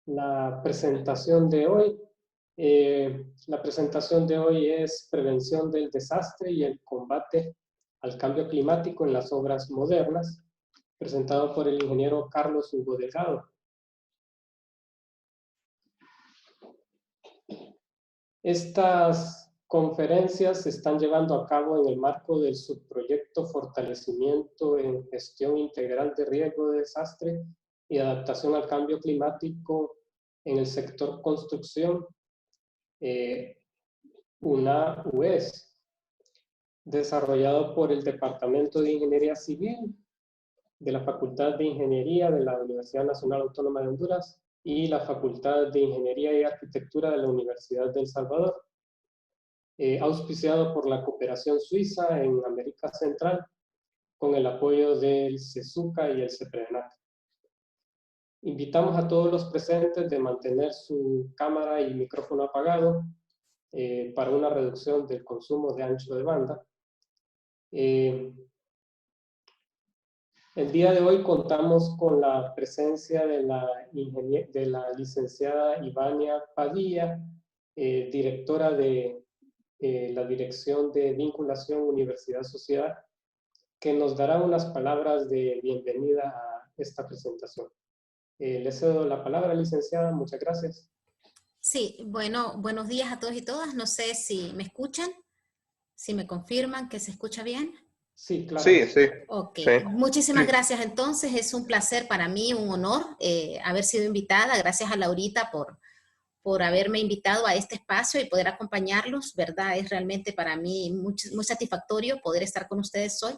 la presentación de hoy. La presentación de hoy es Prevención del desastre y el combate al cambio climático en las obras modernas, presentado por el ingeniero Carlos Hugo Delgado. Estas conferencias se están llevando a cabo en el marco del subproyecto Fortalecimiento en Gestión Integral de Riesgo de Desastre y Adaptación al Cambio Climático en el sector construcción, UNA-UES, desarrollado por el Departamento de Ingeniería Civil de la Facultad de Ingeniería de la Universidad Nacional Autónoma de Honduras y la Facultad de Ingeniería y Arquitectura de la Universidad de El Salvador, auspiciado por la Cooperación Suiza en América Central, con el apoyo del CESUCA y el CEPRENAC. Invitamos a todos los presentes de mantener su cámara y micrófono apagado para una reducción del consumo de ancho de banda. El día de hoy contamos con la presencia de la licenciada Ivania Padilla, directora de la Dirección de Vinculación Universidad-Sociedad, que nos dará unas palabras de bienvenida a esta presentación. Le cedo la palabra, licenciada. Muchas gracias. Sí, bueno, buenos días a todos y todas. No sé si me escuchan, si me confirman que se escucha bien. Sí, claro. Sí, sí. Ok, Sí. muchísimas gracias. Entonces, es un placer para mí, un honor haber sido invitada. Gracias a Laurita por haberme invitado a este espacio y poder acompañarlos, ¿verdad? Es realmente para mí muy satisfactorio poder estar con ustedes hoy.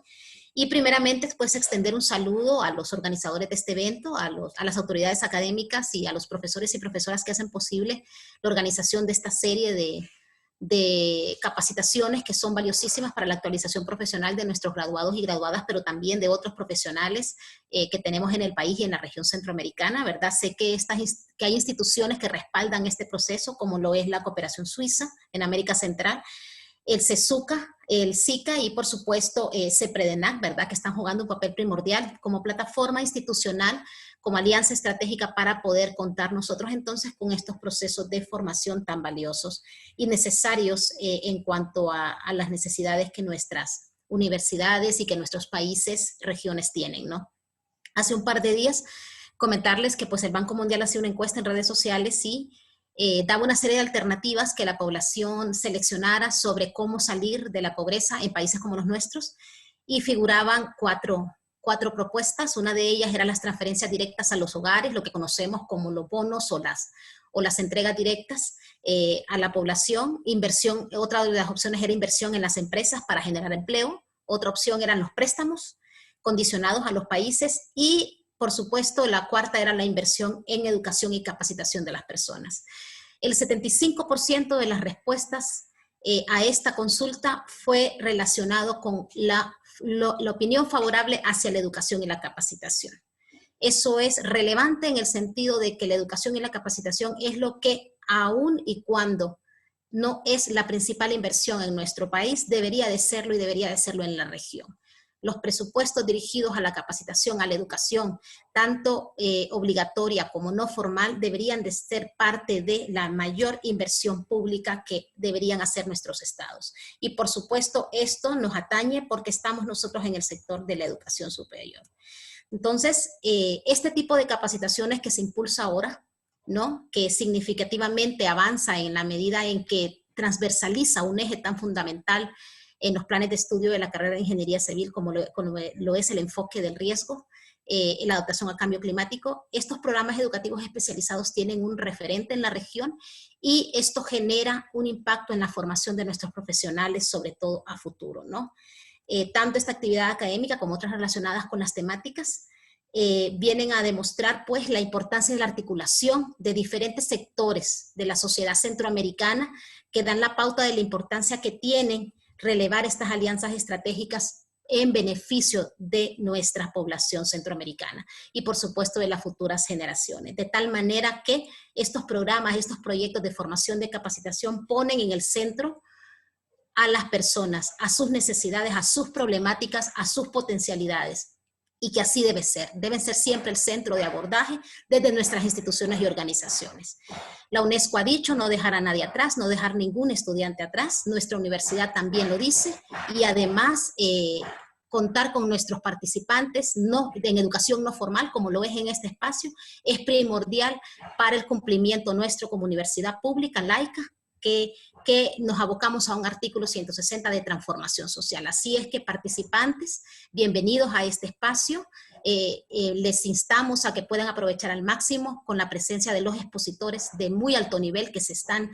Y primeramente, pues, extender un saludo a los organizadores de este evento, a las autoridades académicas y a los profesores y profesoras que hacen posible la organización de esta serie de capacitaciones que son valiosísimas para la actualización profesional de nuestros graduados y graduadas, pero también de otros profesionales que tenemos en el país y en la región centroamericana, ¿verdad? Sé que hay instituciones que respaldan este proceso, como lo es la Cooperación Suiza en América Central, el CESUCA, el SICA y por supuesto CEPREDENAC, ¿verdad? Que están jugando un papel primordial como plataforma institucional, como alianza estratégica para poder contar nosotros entonces con estos procesos de formación tan valiosos y necesarios en cuanto a las necesidades que nuestras universidades y que nuestros países, regiones tienen, ¿no? Hace un par de días comentarles que pues el Banco Mundial hacía una encuesta en redes sociales y daba una serie de alternativas que la población seleccionara sobre cómo salir de la pobreza en países como los nuestros y figuraban cuatro propuestas. Una de ellas era las transferencias directas a los hogares, lo que conocemos como los bonos o las entregas directas a la población. Inversión, otra de las opciones era inversión en las empresas para generar empleo. Otra opción eran los préstamos condicionados a los países y por supuesto, la cuarta era la inversión en educación y capacitación de las personas. El 75% de las respuestas a esta consulta fue relacionado con la opinión favorable hacia la educación y la capacitación. Eso es relevante en el sentido de que la educación y la capacitación es lo que, aun y cuando no es la principal inversión en nuestro país, debería de serlo y debería de serlo en la región. Los presupuestos dirigidos a la capacitación, a la educación, tanto obligatoria como no formal, deberían de ser parte de la mayor inversión pública que deberían hacer nuestros estados. Y por supuesto, esto nos atañe porque estamos nosotros en el sector de la educación superior. Entonces, este tipo de capacitaciones que se impulsa ahora, ¿no? Que significativamente avanza en la medida en que transversaliza un eje tan fundamental en los planes de estudio de la carrera de Ingeniería Civil, como lo es el enfoque del riesgo, la adaptación al cambio climático. Estos programas educativos especializados tienen un referente en la región y esto genera un impacto en la formación de nuestros profesionales, sobre todo a futuro, ¿no? Tanto esta actividad académica como otras relacionadas con las temáticas vienen a demostrar pues la importancia de la articulación de diferentes sectores de la sociedad centroamericana que dan la pauta de la importancia que tienen relevar estas alianzas estratégicas en beneficio de nuestra población centroamericana y por supuesto de las futuras generaciones, de tal manera que estos programas, estos proyectos de formación, de capacitación ponen en el centro a las personas, a sus necesidades, a sus problemáticas, a sus potencialidades y que así debe ser. Deben ser siempre el centro de abordaje desde nuestras instituciones y organizaciones. La UNESCO ha dicho no dejar a nadie atrás, no dejar ningún estudiante atrás. Nuestra universidad también lo dice y además contar con nuestros participantes en educación no formal, como lo es en este espacio, es primordial para el cumplimiento nuestro como universidad pública, laica, que nos abocamos a un artículo 160 de transformación social. Así es que participantes, bienvenidos a este espacio. Les instamos a que puedan aprovechar al máximo con la presencia de los expositores de muy alto nivel que se están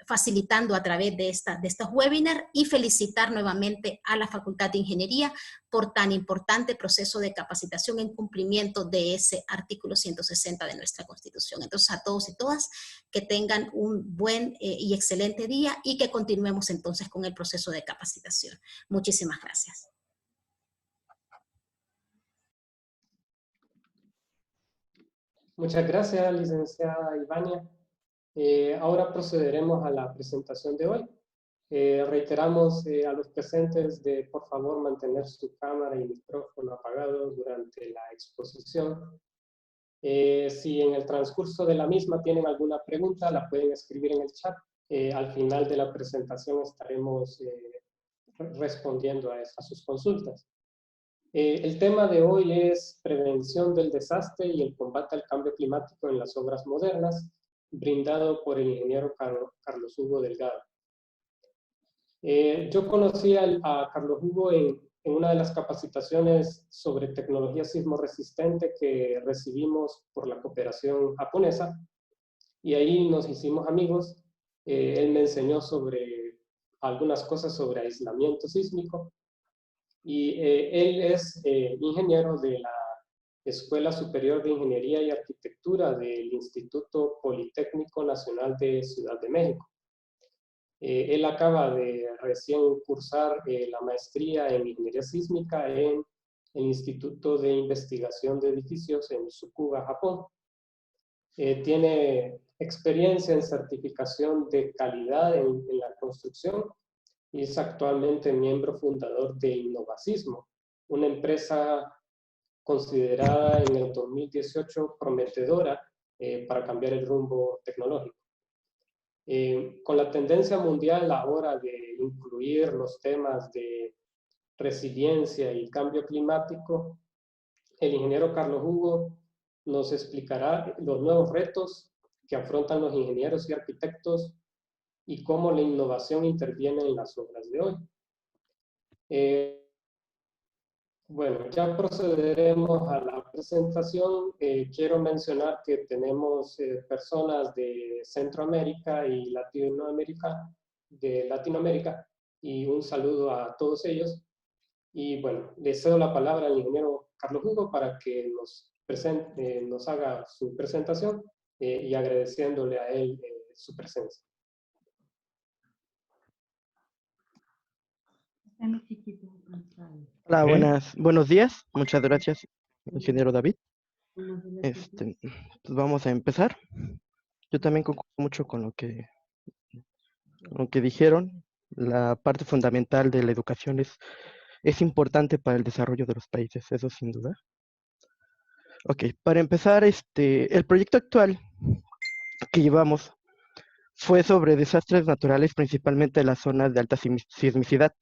facilitando a través de estos webinars, y felicitar nuevamente a la Facultad de Ingeniería por tan importante proceso de capacitación en cumplimiento de ese artículo 160 de nuestra Constitución. Entonces, a todos y todas, que tengan un buen y excelente día y que continuemos entonces con el proceso de capacitación. Muchísimas gracias. Muchas gracias, licenciada Ivania. Ahora procederemos a la presentación de hoy. Reiteramos a los presentes de, por favor, mantener su cámara y micrófono apagados durante la exposición. Si en el transcurso de la misma tienen alguna pregunta, la pueden escribir en el chat. Al final de la presentación estaremos respondiendo a sus consultas. El tema de hoy es prevención del desastre y el combate al cambio climático en las obras modernas, brindado por el ingeniero Carlos Hugo Delgado. Yo conocí a Carlos Hugo en una de las capacitaciones sobre tecnología sismo resistente que recibimos por la cooperación japonesa, y ahí nos hicimos amigos. Él me enseñó sobre algunas cosas sobre aislamiento sísmico, y él es ingeniero de la Escuela Superior de Ingeniería y Arquitectura del Instituto Politécnico Nacional de Ciudad de México. Él acaba de recién cursar la maestría en Ingeniería Sísmica en el Instituto de Investigación de Edificios en Tsukuba, Japón. Tiene experiencia en certificación de calidad en la construcción y es actualmente miembro fundador de Innovacismo, una empresa considerada en el 2018 prometedora para cambiar el rumbo tecnológico. Con la tendencia mundial ahora de incluir los temas de resiliencia y cambio climático, el ingeniero Carlos Hugo nos explicará los nuevos retos que afrontan los ingenieros y arquitectos y cómo la innovación interviene en las obras de hoy. Bueno, ya procederemos a la presentación. Quiero mencionar que tenemos personas de Centroamérica y Latinoamérica, y un saludo a todos ellos. Y bueno, le cedo la palabra al ingeniero Carlos Hugo para que nos haga su presentación, y agradeciéndole a él su presencia. Hola, buenos días. Muchas gracias, ingeniero David. Pues vamos a empezar. Yo también concuerdo mucho con lo que dijeron. La parte fundamental de la educación es importante para el desarrollo de los países, eso sin duda. Ok, para empezar, el proyecto actual que llevamos fue sobre desastres naturales, principalmente en las zonas de alta sismicidad.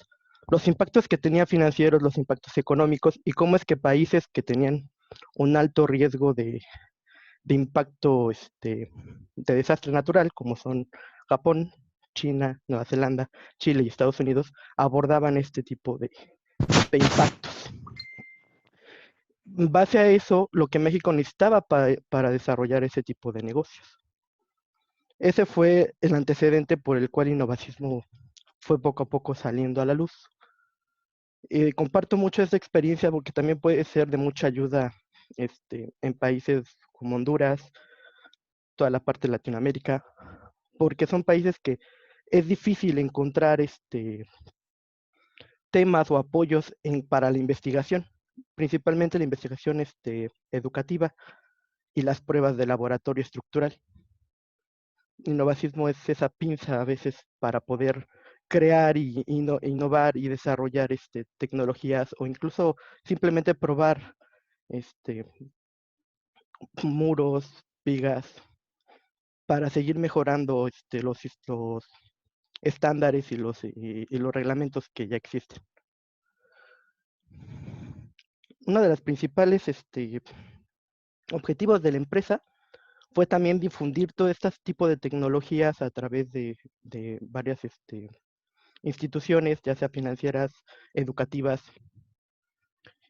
Los impactos que tenía financieros, los impactos económicos, y cómo es que países que tenían un alto riesgo de impacto de desastre natural, como son Japón, China, Nueva Zelanda, Chile y Estados Unidos, abordaban este tipo de impactos. En base a eso, lo que México necesitaba para desarrollar ese tipo de negocios. Ese fue el antecedente por el cual Innovacismo fue poco a poco saliendo a la luz. Comparto mucho esta experiencia porque también puede ser de mucha ayuda en países como Honduras, toda la parte de Latinoamérica, porque son países que es difícil encontrar temas o apoyos para la investigación, principalmente la investigación educativa y las pruebas de laboratorio estructural. Innovacismo es esa pinza a veces para poder crear y innovar y desarrollar tecnologías o incluso simplemente probar muros, vigas, para seguir mejorando los estándares y los reglamentos que ya existen. Uno de los principales objetivos de la empresa fue también difundir todo este tipo de tecnologías a través de varias instituciones, ya sea financieras, educativas,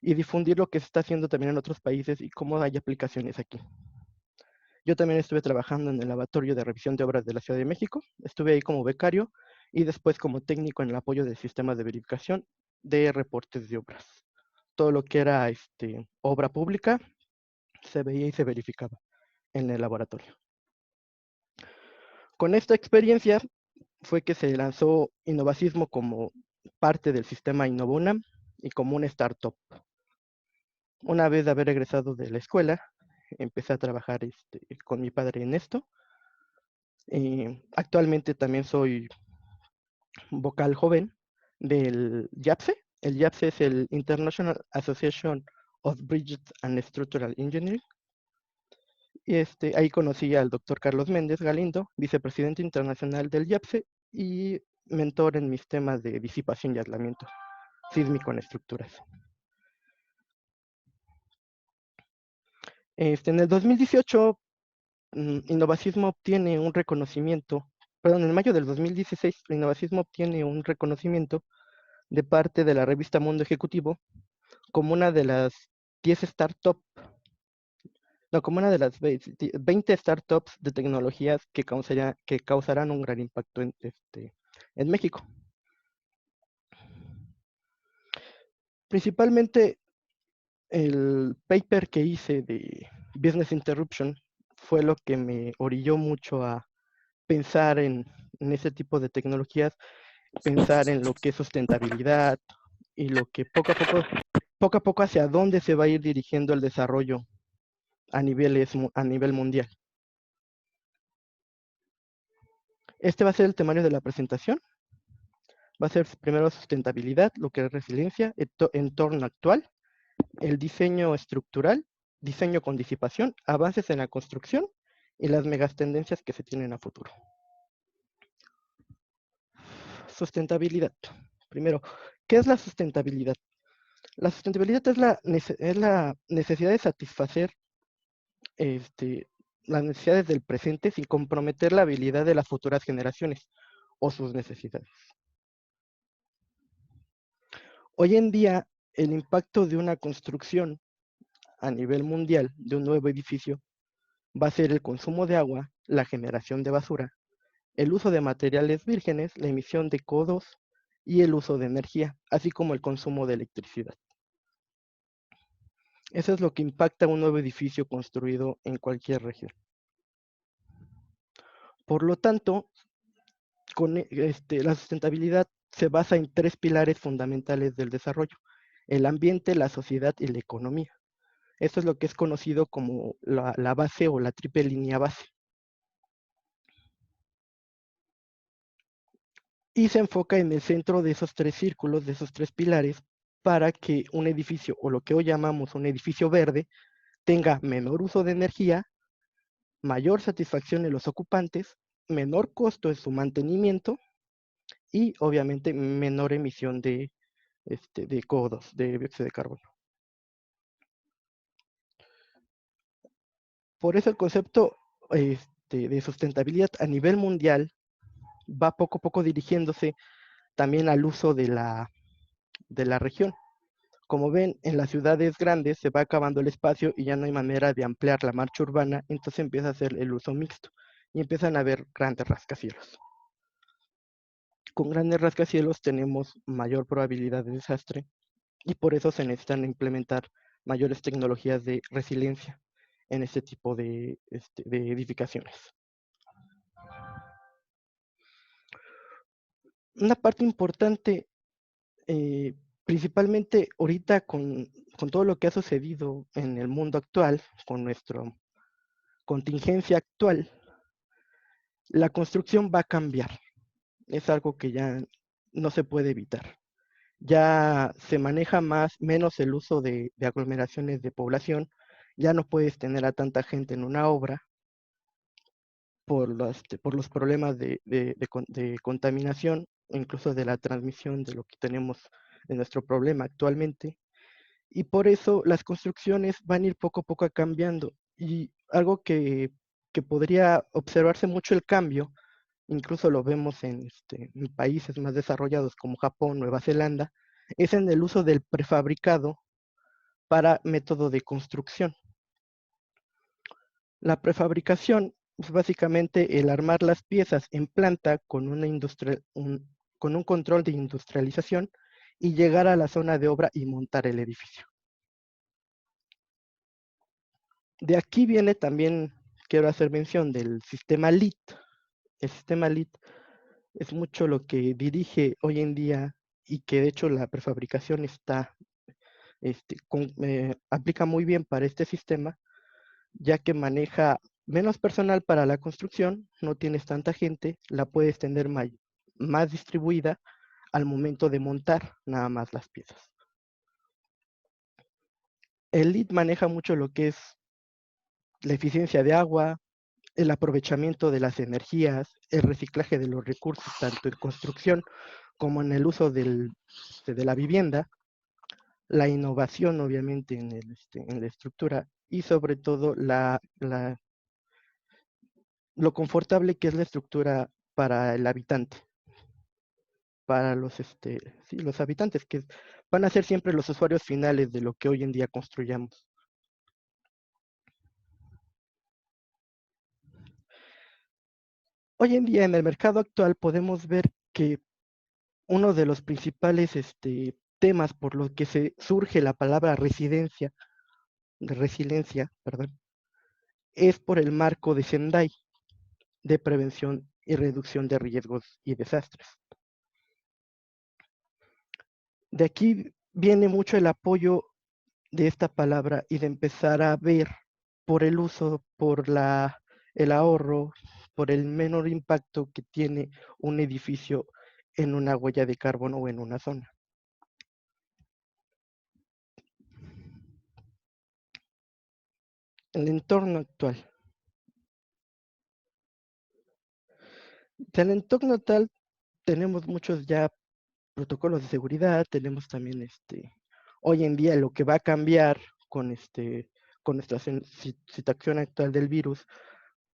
y difundir lo que se está haciendo también en otros países y cómo hay aplicaciones aquí. Yo también estuve trabajando en el Laboratorio de Revisión de Obras de la Ciudad de México, estuve ahí como becario y después como técnico en el apoyo de sistemas de verificación de reportes de obras. Todo lo que era obra pública se veía y se verificaba en el laboratorio. Con esta experiencia fue que se lanzó Innovacismo como parte del sistema Innovunam y como una startup. Una vez de haber egresado de la escuela, empecé a trabajar con mi padre en esto. Actualmente también soy vocal joven del YAPSE. El YAPSE es el International Association of Bridges and Structural Engineering. Y ahí conocí al doctor Carlos Méndez Galindo, vicepresidente internacional del YAPSE y mentor en mis temas de disipación y aislamiento sísmico en estructuras. En el 2018, Innovacismo obtiene un reconocimiento, perdón, en mayo del 2016, Innovacismo obtiene un reconocimiento de parte de la revista Mundo Ejecutivo como una de las 10 startups, no, como una de las 20 startups de tecnologías que causarán un gran impacto en México. Principalmente el paper que hice de Business Interruption fue lo que me orilló mucho a pensar en ese tipo de tecnologías, pensar en lo que es sustentabilidad y lo que poco a poco hacia dónde se va a ir dirigiendo el desarrollo a nivel mundial. Este va a ser el temario de la presentación. Va a ser primero sustentabilidad, lo que es resiliencia, entorno actual, el diseño estructural, diseño con disipación, avances en la construcción y las megatendencias que se tienen a futuro. Sustentabilidad. Primero, ¿qué es la sustentabilidad? La sustentabilidad es la necesidad de satisfacer las necesidades del presente sin comprometer la habilidad de las futuras generaciones o sus necesidades. Hoy en día, el impacto de una construcción a nivel mundial de un nuevo edificio va a ser el consumo de agua, la generación de basura, el uso de materiales vírgenes, la emisión de CO2 y el uso de energía, así como el consumo de electricidad. Eso es lo que impacta un nuevo edificio construido en cualquier región. Por lo tanto, la sustentabilidad se basa en 3 pilares fundamentales del desarrollo: el ambiente, la sociedad y la economía. Esto es lo que es conocido como la base o la triple línea base. Y se enfoca en el centro de esos 3 círculos, de esos 3 pilares, para que un edificio, o lo que hoy llamamos un edificio verde, tenga menor uso de energía, mayor satisfacción en los ocupantes, menor costo en su mantenimiento y obviamente menor emisión de CO2, de dióxido de carbono. Por eso el concepto de sustentabilidad a nivel mundial va poco a poco dirigiéndose también al uso de la región. Como ven, en las ciudades grandes se va acabando el espacio y ya no hay manera de ampliar la marcha urbana, entonces empieza a hacer el uso mixto y empiezan a haber grandes rascacielos. Con grandes rascacielos tenemos mayor probabilidad de desastre y por eso se necesitan implementar mayores tecnologías de resiliencia en este tipo de edificaciones. Una parte importante, principalmente ahorita con todo lo que ha sucedido en el mundo actual, con nuestra contingencia actual, la construcción va a cambiar. Es algo que ya no se puede evitar. Ya se maneja menos el uso de aglomeraciones de población, ya no puedes tener a tanta gente en una obra por los problemas de contaminación, incluso de la transmisión de lo que tenemos de nuestro problema actualmente. Y por eso las construcciones van a ir poco a poco cambiando. Y algo que podría observarse mucho el cambio, incluso lo vemos en países más desarrollados como Japón, Nueva Zelanda, es en el uso del prefabricado para método de construcción. La prefabricación es básicamente el armar las piezas en planta con con un control de industrialización y llegar a la zona de obra y montar el edificio. De aquí viene también, quiero hacer mención del sistema LEED. El sistema LEED es mucho lo que dirige hoy en día y que de hecho la prefabricación aplica muy bien para este sistema, ya que maneja menos personal para la construcción, no tienes tanta gente, la puedes tener más distribuida al momento de montar nada más las piezas. El LEED maneja mucho lo que es la eficiencia de agua, el aprovechamiento de las energías, el reciclaje de los recursos, tanto en construcción como en el uso de la vivienda, la innovación obviamente en la estructura y sobre todo lo confortable que es la estructura para el habitante, para los habitantes, que van a ser siempre los usuarios finales de lo que hoy en día construyamos. Hoy en día en el mercado actual podemos ver que uno de los principales temas por los que se surge la palabra resiliencia, perdón, es por el marco de Sendai de prevención y reducción de riesgos y desastres. De aquí viene mucho el apoyo de esta palabra y de empezar a ver por el uso, el ahorro, por el menor impacto que tiene un edificio en una huella de carbono o en una zona. El entorno actual. Del entorno tal tenemos muchos ya protocolos de seguridad, tenemos también hoy en día lo que va a cambiar con nuestra situación actual del virus,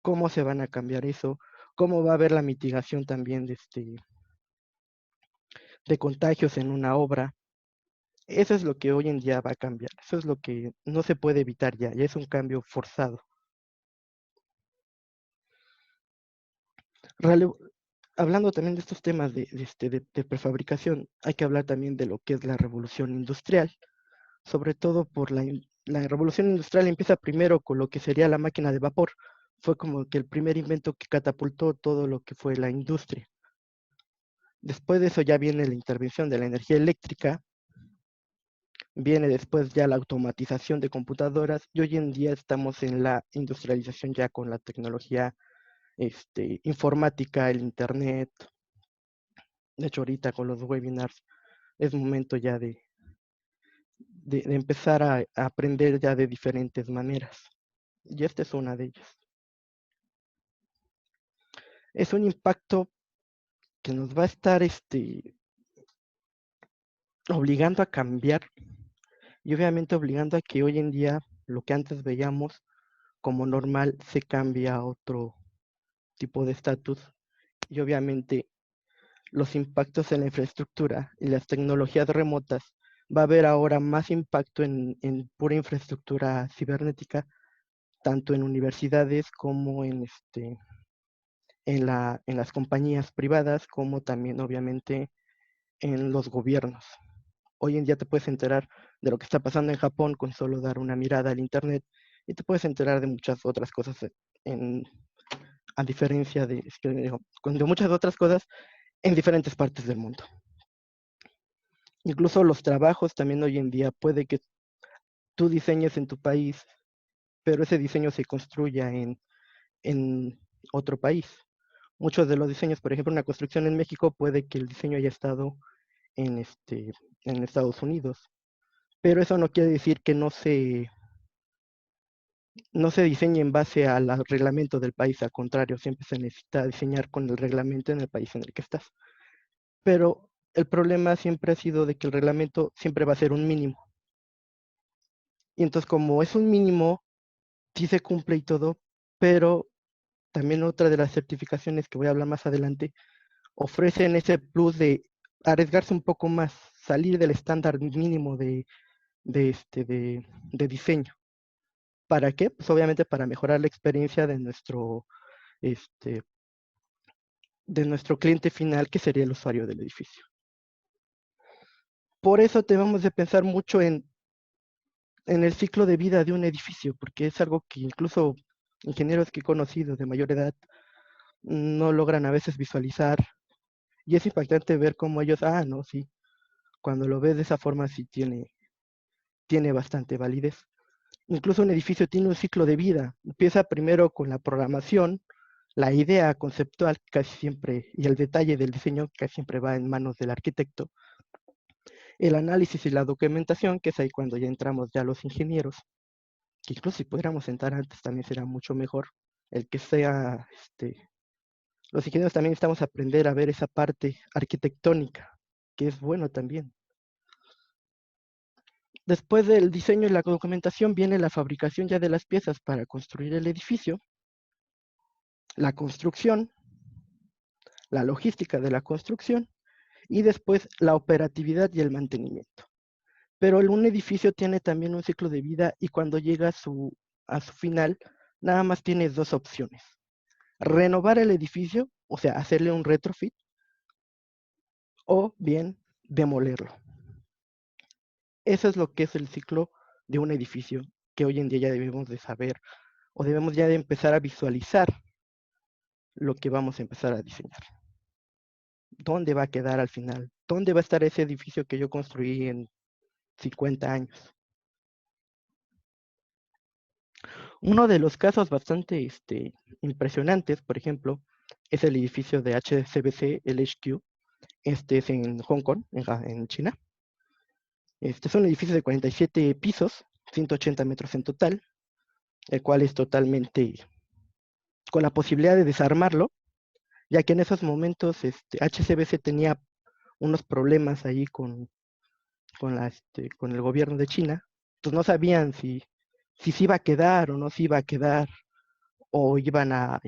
cómo se van a cambiar eso, cómo va a haber la mitigación también de contagios en una obra. Eso es lo que hoy en día va a cambiar, eso es lo que no se puede evitar ya es un cambio forzado. Hablando también de estos temas de prefabricación, hay que hablar también de lo que es la revolución industrial, sobre todo por la revolución industrial empieza primero con lo que sería la máquina de vapor, fue como que el primer invento que catapultó todo lo que fue la industria. Después de eso ya viene la intervención de la energía eléctrica, viene después ya la automatización de computadoras y hoy en día estamos en la industrialización ya con la tecnología informática, el internet. De hecho ahorita con los webinars es momento ya de empezar a aprender ya de diferentes maneras y esta es una de ellas. Es un impacto que nos va a estar obligando a cambiar y obviamente obligando a que hoy en día lo que antes veíamos como normal se cambia a otro tipo de estatus y obviamente los impactos en la infraestructura y las tecnologías remotas va a haber ahora más impacto en pura infraestructura cibernética, tanto en universidades como en las compañías privadas, como también obviamente en los gobiernos. Hoy en día te puedes enterar de lo que está pasando en Japón con solo dar una mirada al internet y te puedes enterar de muchas otras cosas a diferencia de muchas otras cosas en diferentes partes del mundo. Incluso los trabajos también hoy en día puede que tú diseñes en tu país, pero ese diseño se construya en otro país. Muchos de los diseños, por ejemplo, una construcción en México puede que el diseño haya estado en, en Estados Unidos, pero eso no quiere decir que no se diseñe en base al reglamento del país, al contrario, siempre se necesita diseñar con el reglamento en el país en el que estás. Pero el problema siempre ha sido de que el reglamento siempre va a ser un mínimo. Y entonces como es un mínimo, sí se cumple y todo, pero también otra de las certificaciones que voy a hablar más adelante, ofrecen ese plus de arriesgarse un poco más, salir del estándar mínimo de diseño. ¿Para qué? Pues obviamente para mejorar la experiencia este, de nuestro cliente final, que sería el usuario del edificio. Por eso debemos de pensar mucho en el ciclo de vida de un edificio, porque es algo que incluso ingenieros que he conocido de mayor edad no logran a veces visualizar. Y es impactante ver cómo ellos, no, sí, cuando lo ves de esa forma sí tiene bastante validez. Incluso un edificio tiene un ciclo de vida. Empieza primero con la programación, la idea conceptual casi siempre y el detalle del diseño casi siempre va en manos del arquitecto. El análisis y la documentación, que es ahí cuando ya entramos ya los ingenieros, que incluso si pudiéramos entrar antes también será mucho mejor. El que sea, los ingenieros también necesitamos aprender a ver esa parte arquitectónica, que es bueno también. Después del diseño y la documentación viene la fabricación ya de las piezas para construir el edificio, la construcción, la logística de la construcción y después la operatividad y el mantenimiento. Pero un edificio tiene también un ciclo de vida y cuando llega a su final, nada más tienes dos opciones. Renovar el edificio, o sea, hacerle un retrofit, o bien demolerlo. Eso es lo que es el ciclo de un edificio que hoy en día ya debemos de saber o debemos ya de empezar a visualizar lo que vamos a empezar a diseñar. ¿Dónde va a quedar al final? ¿Dónde va a estar ese edificio que yo construí en 50 años? Uno de los casos bastante impresionantes, por ejemplo, es el edificio de HSBC, el HQ. Este es en Hong Kong, en China. Este es un edificio de 47 pisos, 180 metros en total, el cual es totalmente con la posibilidad de desarmarlo, ya que en esos momentos HSBC tenía unos problemas ahí con el gobierno de China. Entonces no sabían si se iba a quedar o no se iba a quedar, o iban a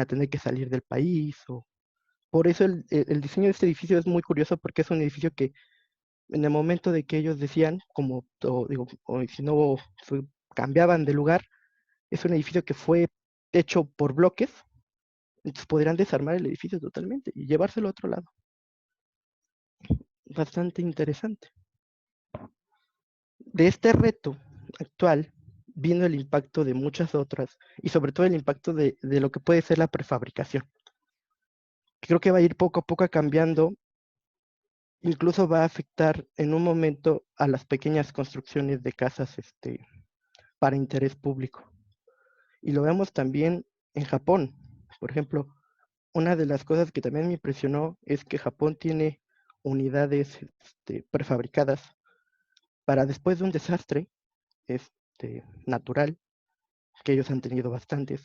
tener que salir del país. Por eso el diseño de este edificio es muy curioso, porque es un edificio que en el momento de que ellos decían, o si no cambiaban de lugar, es un edificio que fue hecho por bloques, entonces podrían desarmar el edificio totalmente y llevárselo a otro lado. Bastante interesante. De este reto actual vino el impacto de muchas otras y sobre todo el impacto de lo que puede ser la prefabricación. Creo que va a ir poco a poco cambiando, incluso va a afectar en un momento a las pequeñas construcciones de casas para interés público. Y lo vemos también en Japón. Por ejemplo, una de las cosas que también me impresionó es que Japón tiene unidades prefabricadas para después de un desastre natural, que ellos han tenido bastantes,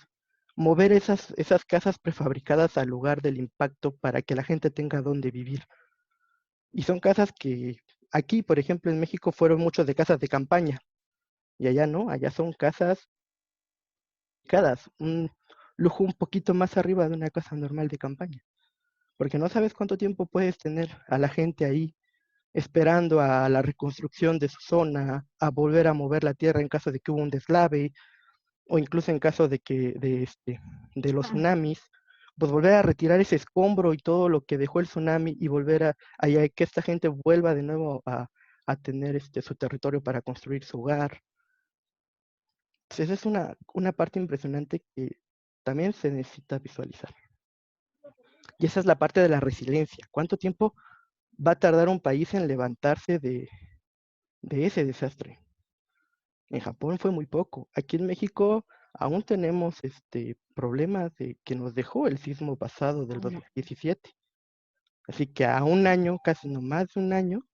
mover esas casas prefabricadas al lugar del impacto para que la gente tenga dónde vivir. Y son casas que aquí, por ejemplo, en México fueron muchos de casas de campaña, y allá no, allá son casas, un lujo un poquito más arriba de una casa normal de campaña, porque no sabes cuánto tiempo puedes tener a la gente ahí esperando a la reconstrucción de su zona, a volver a mover la tierra en caso de que hubo un deslave, o incluso en caso de los tsunamis, pues volver a retirar ese escombro y todo lo que dejó el tsunami y volver a que esta gente vuelva de nuevo a tener su territorio para construir su hogar. Entonces, esa es una parte impresionante que también se necesita visualizar. Y esa es la parte de la resiliencia. ¿Cuánto tiempo va a tardar un país en levantarse de ese desastre? En Japón fue muy poco. Aquí en México aún tenemos problemas de que nos dejó el sismo pasado del 2017. Así que a un año, casi no más de un año,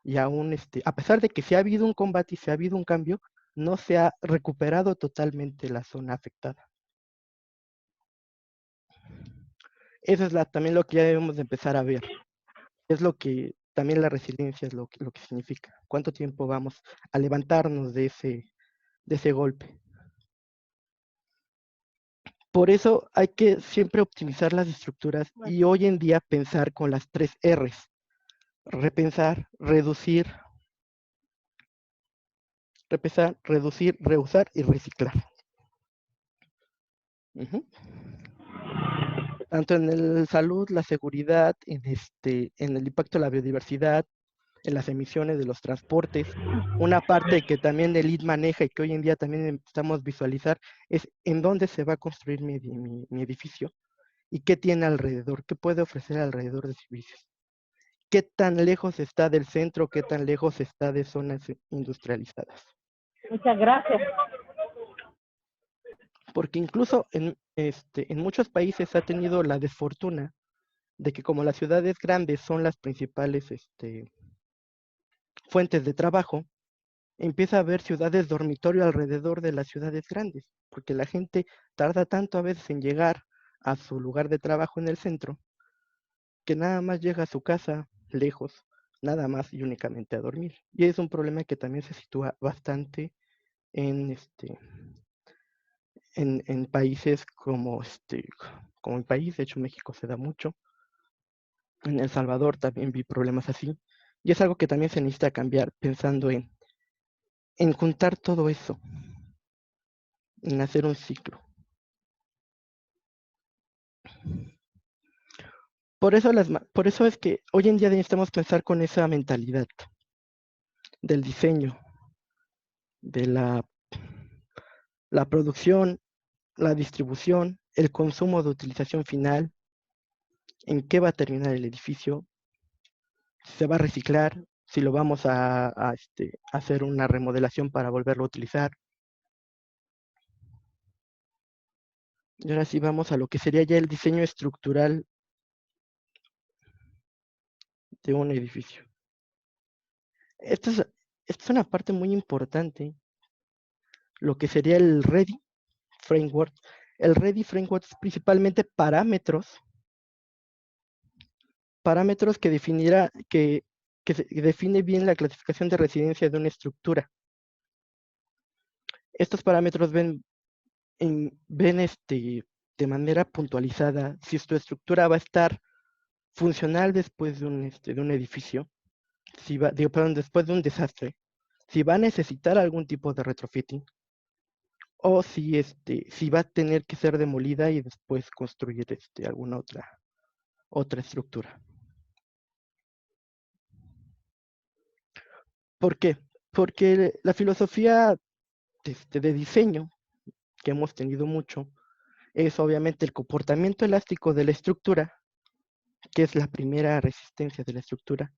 y aún, a pesar de que se ha habido un combate y se ha habido un cambio, no se ha recuperado totalmente la zona afectada. Eso es también lo que ya debemos de empezar a ver. Es lo que también la resiliencia es lo que significa. ¿Cuánto tiempo vamos a levantarnos de ese golpe? Por eso hay que siempre optimizar las estructuras y hoy en día pensar con las 3 Rs. Repensar, reducir, reusar y reciclar. Tanto en el salud, la seguridad, en el impacto de la biodiversidad, en las emisiones de los transportes. Una parte que también el LEED maneja y que hoy en día también empezamos a visualizar es en dónde se va a construir mi edificio y qué tiene alrededor, qué puede ofrecer alrededor de servicios. ¿Qué tan lejos está del centro? ¿Qué tan lejos está de zonas industrializadas? Muchas gracias. Porque incluso en muchos países ha tenido la desfortuna de que como las ciudades grandes son las principales fuentes de trabajo, empieza a haber ciudades dormitorio alrededor de las ciudades grandes, porque la gente tarda tanto a veces en llegar a su lugar de trabajo en el centro, que nada más llega a su casa lejos, nada más y únicamente a dormir. Y es un problema que también se sitúa bastante en en países como como mi país, de hecho México se da mucho. En El Salvador también vi problemas así. Y es algo que también se necesita cambiar pensando en juntar todo eso, en hacer un ciclo. Por eso es que hoy en día necesitamos pensar con esa mentalidad del diseño, de la producción, la distribución, el consumo de utilización final, en qué va a terminar el edificio, si se va a reciclar, si lo vamos a hacer una remodelación para volverlo a utilizar. Y ahora sí vamos a lo que sería ya el diseño estructural de un edificio. Esto es una parte muy importante, lo que sería el READY Framework. El READY Framework es principalmente parámetros que define bien la clasificación de residencia de una estructura. Estos parámetros ven de manera puntualizada si tu estructura va a estar funcional después de un edificio, después de un desastre, si va a necesitar algún tipo de retrofitting, o si va a tener que ser demolida y después construir alguna otra estructura. ¿Por qué? Porque la filosofía de diseño que hemos tenido mucho es obviamente el comportamiento elástico de la estructura, que es la primera resistencia de la estructura,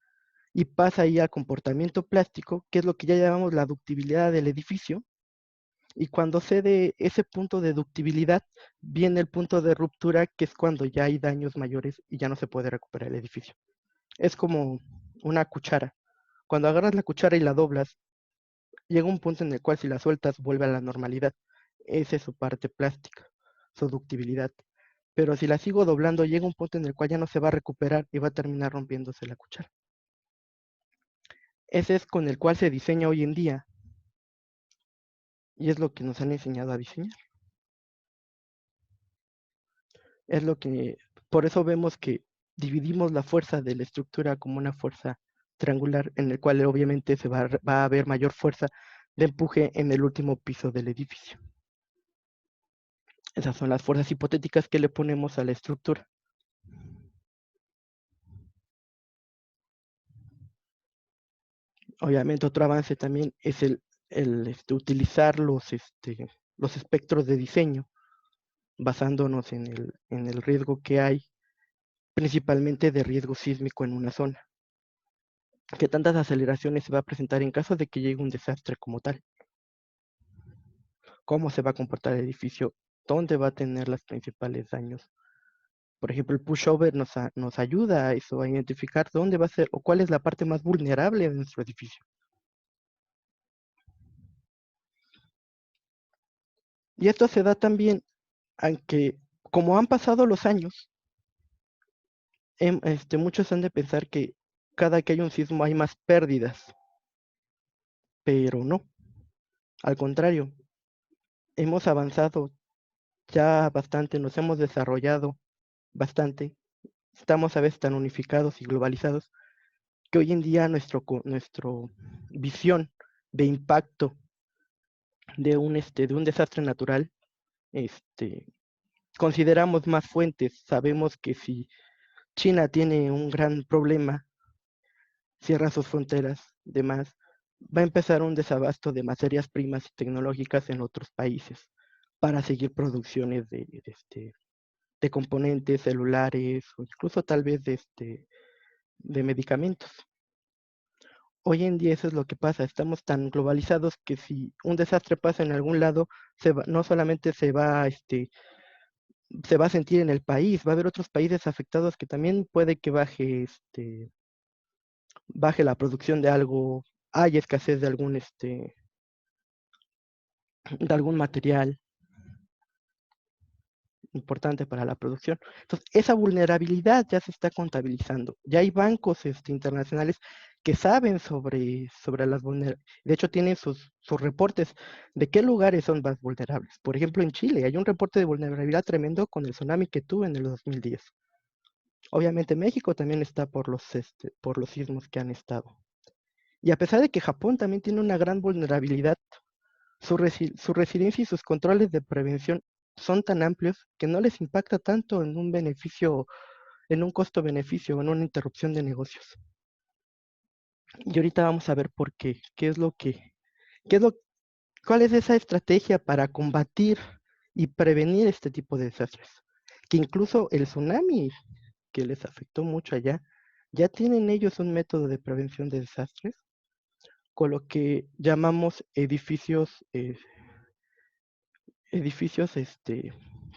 y pasa ahí al comportamiento plástico, que es lo que ya llamamos la ductibilidad del edificio, y cuando cede ese punto de ductibilidad, viene el punto de ruptura, que es cuando ya hay daños mayores y ya no se puede recuperar el edificio. Es como una cuchara. Cuando agarras la cuchara y la doblas, llega un punto en el cual si la sueltas vuelve a la normalidad. Esa es su parte plástica, su ductibilidad. Pero si la sigo doblando, llega un punto en el cual ya no se va a recuperar y va a terminar rompiéndose la cuchara. Ese es con el cual se diseña hoy en día. Y es lo que nos han enseñado a diseñar. Es lo que, por eso vemos que dividimos la fuerza de la estructura como una fuerza triangular, en el cual obviamente va a haber mayor fuerza de empuje en el último piso del edificio. Esas son las fuerzas hipotéticas que le ponemos a la estructura. Obviamente otro avance también es el utilizar los espectros de diseño, basándonos en el riesgo que hay, principalmente de riesgo sísmico en una zona. ¿Qué tantas aceleraciones se va a presentar en caso de que llegue un desastre como tal? cómo se va a comportar el edificio, dónde va a tener los principales daños. Por ejemplo, el pushover nos ayuda a eso, a identificar dónde va a ser o cuál es la parte más vulnerable de nuestro edificio. Y esto se da también, aunque como han pasado los años, muchos han de pensar que cada que hay un sismo hay más pérdidas, pero no, al contrario, hemos avanzado ya bastante, nos hemos desarrollado bastante, estamos a veces tan unificados y globalizados que hoy en día nuestro visión de impacto de un desastre natural, este, consideramos más fuentes. Sabemos que si China tiene un gran problema, cierra sus fronteras, demás, va a empezar un desabasto de materias primas y tecnológicas en otros países para seguir producciones de componentes celulares o incluso tal vez de medicamentos. Hoy en día eso es lo que pasa, estamos tan globalizados que si un desastre pasa en algún lado, no solamente se va a sentir en el país, va a haber otros países afectados que también puede que baje la producción de algo, hay escasez de algún material importante para la producción. Entonces, esa vulnerabilidad ya se está contabilizando. Ya hay bancos internacionales que saben sobre las vulnerabilidades. De hecho, tienen sus reportes de qué lugares son más vulnerables. Por ejemplo, en Chile hay un reporte de vulnerabilidad tremendo con el tsunami que tuvo en el 2010. Obviamente México también está por los sismos que han estado. Y a pesar de que Japón también tiene una gran vulnerabilidad, su resiliencia y sus controles de prevención son tan amplios que no les impacta tanto en un beneficio, en un costo-beneficio, en una interrupción de negocios. Y ahorita vamos a ver por qué, cuál es esa estrategia para combatir y prevenir este tipo de desastres. Que incluso el tsunami que les afectó mucho allá, ya tienen ellos un método de prevención de desastres con lo que llamamos edificios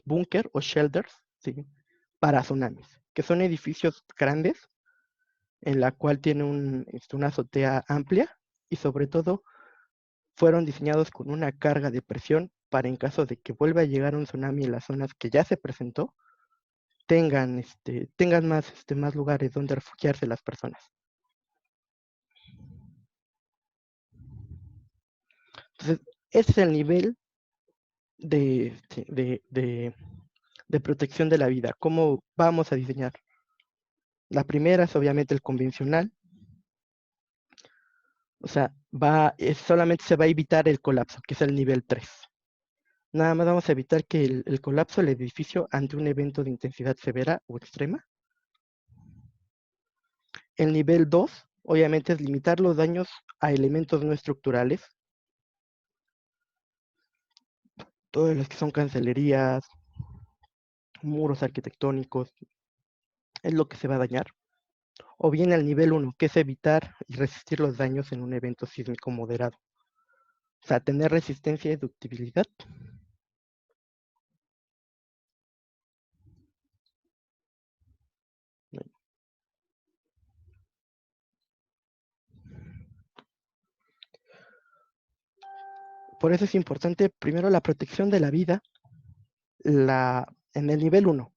búnker o shelters, ¿sí? Para tsunamis, que son edificios grandes en la cual tiene una azotea amplia y sobre todo fueron diseñados con una carga de presión para en caso de que vuelva a llegar un tsunami en las zonas que ya se presentó, tengan más lugares donde refugiarse las personas. Entonces, ese es el nivel de, de protección de la vida. ¿Cómo vamos a diseñar? La primera es obviamente el convencional. O sea, solamente se va a evitar el colapso, que es el nivel 3. Nada más vamos a evitar que el colapso del edificio ante un evento de intensidad severa o extrema. El nivel 2, obviamente, es limitar los daños a elementos no estructurales. Todos los que son cancelerías, muros arquitectónicos, es lo que se va a dañar. O bien el nivel 1, que es evitar y resistir los daños en un evento sísmico moderado. O sea, tener resistencia y ductibilidad. Por eso es importante primero la protección de la vida. En el nivel 1,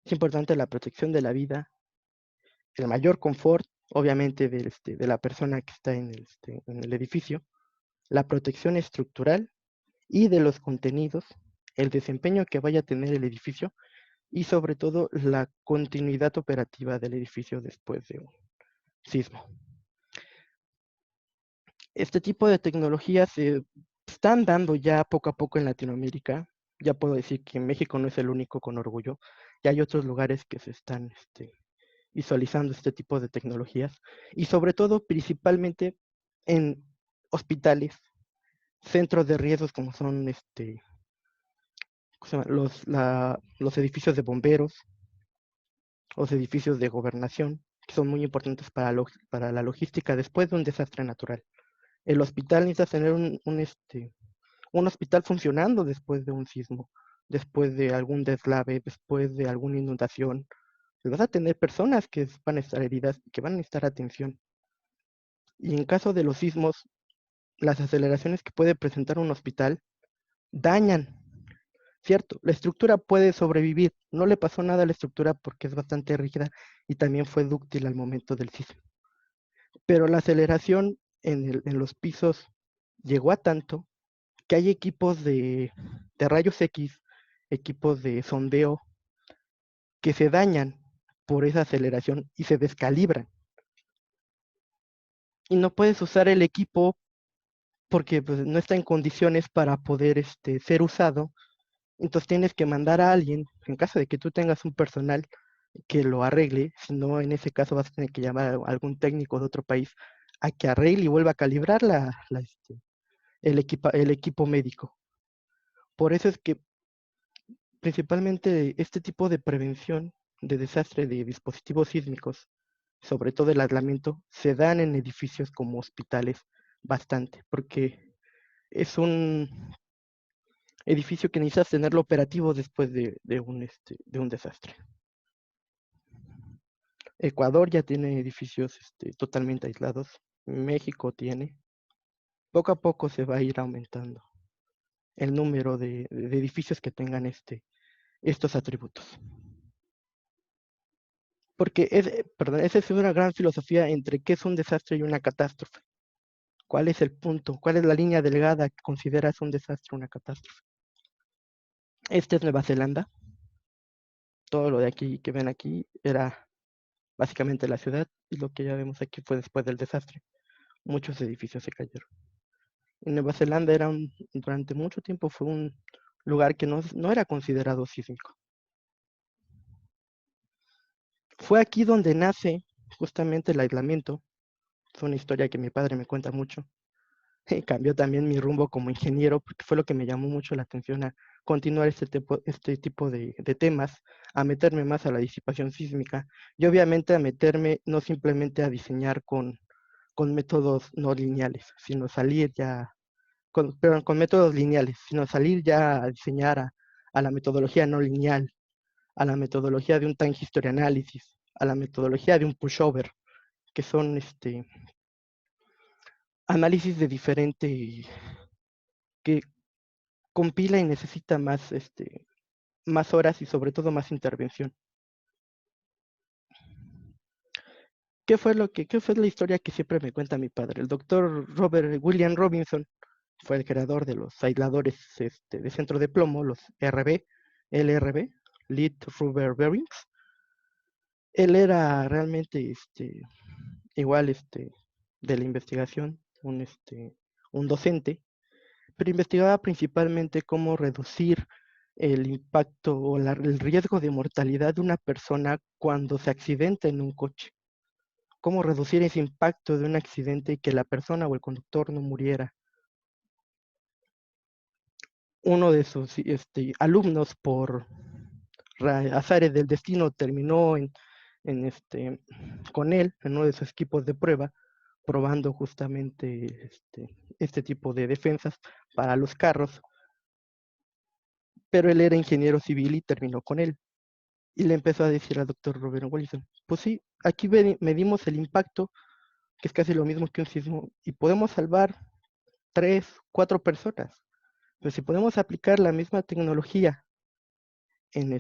es importante la protección de la vida, el mayor confort, obviamente, de la persona que está en el edificio, la protección estructural y de los contenidos, el desempeño que vaya a tener el edificio y sobre todo la continuidad operativa del edificio después de un sismo. Este tipo de tecnologías se están dando ya poco a poco en Latinoamérica. Ya puedo decir que México no es el único con orgullo. Ya hay otros lugares que se están visualizando este tipo de tecnologías. Y sobre todo, principalmente en hospitales, centros de riesgos como son los edificios de bomberos, los edificios de gobernación, que son muy importantes para la logística después de un desastre natural. El hospital necesita tener un hospital funcionando después de un sismo, después de algún deslave, después de alguna inundación. Vas a tener personas que van a estar heridas y que van a necesitar atención. Y en caso de los sismos, las aceleraciones que puede presentar un hospital dañan, ¿cierto? La estructura puede sobrevivir. No le pasó nada a la estructura porque es bastante rígida y también fue dúctil al momento del sismo. Pero la aceleración en los pisos llegó a tanto que hay equipos de rayos X, equipos de sondeo, que se dañan por esa aceleración y se descalibran. Y no puedes usar el equipo porque pues, no está en condiciones para poder ser usado. Entonces tienes que mandar a alguien, en caso de que tú tengas un personal que lo arregle, si no, en ese caso vas a tener que llamar a algún técnico de otro país a que arregle y vuelva a calibrar el equipo médico. Por eso es que principalmente este tipo de prevención de desastre de dispositivos sísmicos, sobre todo el aislamiento, se dan en edificios como hospitales bastante, porque es un edificio que necesitas tenerlo operativo después de un desastre. Ecuador ya tiene edificios totalmente aislados, México tiene. Poco a poco se va a ir aumentando el número de edificios que tengan estos atributos. Porque esa es una gran filosofía entre qué es un desastre y una catástrofe. ¿Cuál es el punto? ¿Cuál es la línea delgada que consideras un desastre o una catástrofe? Esta es Nueva Zelanda. Todo lo de aquí que ven aquí era básicamente la ciudad y lo que ya vemos aquí fue después del desastre. Muchos edificios se cayeron. En Nueva Zelanda durante mucho tiempo fue un lugar que no era considerado sísmico. Fue aquí donde nace justamente el aislamiento. Es una historia que mi padre me cuenta mucho. Cambió también mi rumbo como ingeniero porque fue lo que me llamó mucho la atención a continuar este tipo de temas, a meterme más a la disipación sísmica y obviamente a meterme no simplemente a diseñar con métodos no lineales, sino salir ya, con métodos lineales, sino salir ya a diseñar a la metodología no lineal, a la metodología de un time history analysis, a la metodología de un pushover, que son análisis de diferente, que compila y necesita más horas y sobre todo más intervención. ¿Qué fue la historia que siempre me cuenta mi padre? El doctor William Robinson fue el creador de los aisladores de centro de plomo, los LRB, Lead Rubber Bearings. Él era realmente igual de la investigación, un docente, pero investigaba principalmente cómo reducir el impacto o el riesgo de mortalidad de una persona cuando se accidenta en un coche. Cómo reducir ese impacto de un accidente y que la persona o el conductor no muriera. Uno de sus alumnos, por azares del destino, terminó con él en uno de sus equipos de prueba, probando justamente este tipo de defensas para los carros, pero él era ingeniero civil y terminó con él. Y le empezó a decir al doctor Robert Wilson, pues sí, aquí medimos el impacto, que es casi lo mismo que un sismo, y podemos salvar 3, 4 personas. Pero si podemos aplicar la misma tecnología en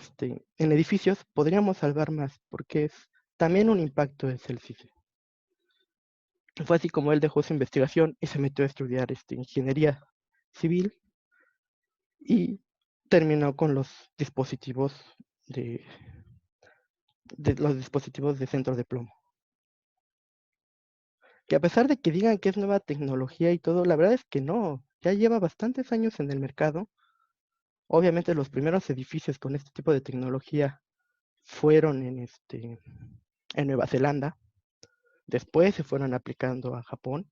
edificios, podríamos salvar más, porque también un impacto es el sismo. Fue así como él dejó su investigación y se metió a estudiar ingeniería civil y terminó con los dispositivos de centro de plomo. Que a pesar de que digan que es nueva tecnología y todo, la verdad es que no, ya lleva bastantes años en el mercado. Obviamente los primeros edificios con este tipo de tecnología fueron en Nueva Zelanda, después se fueron aplicando a Japón,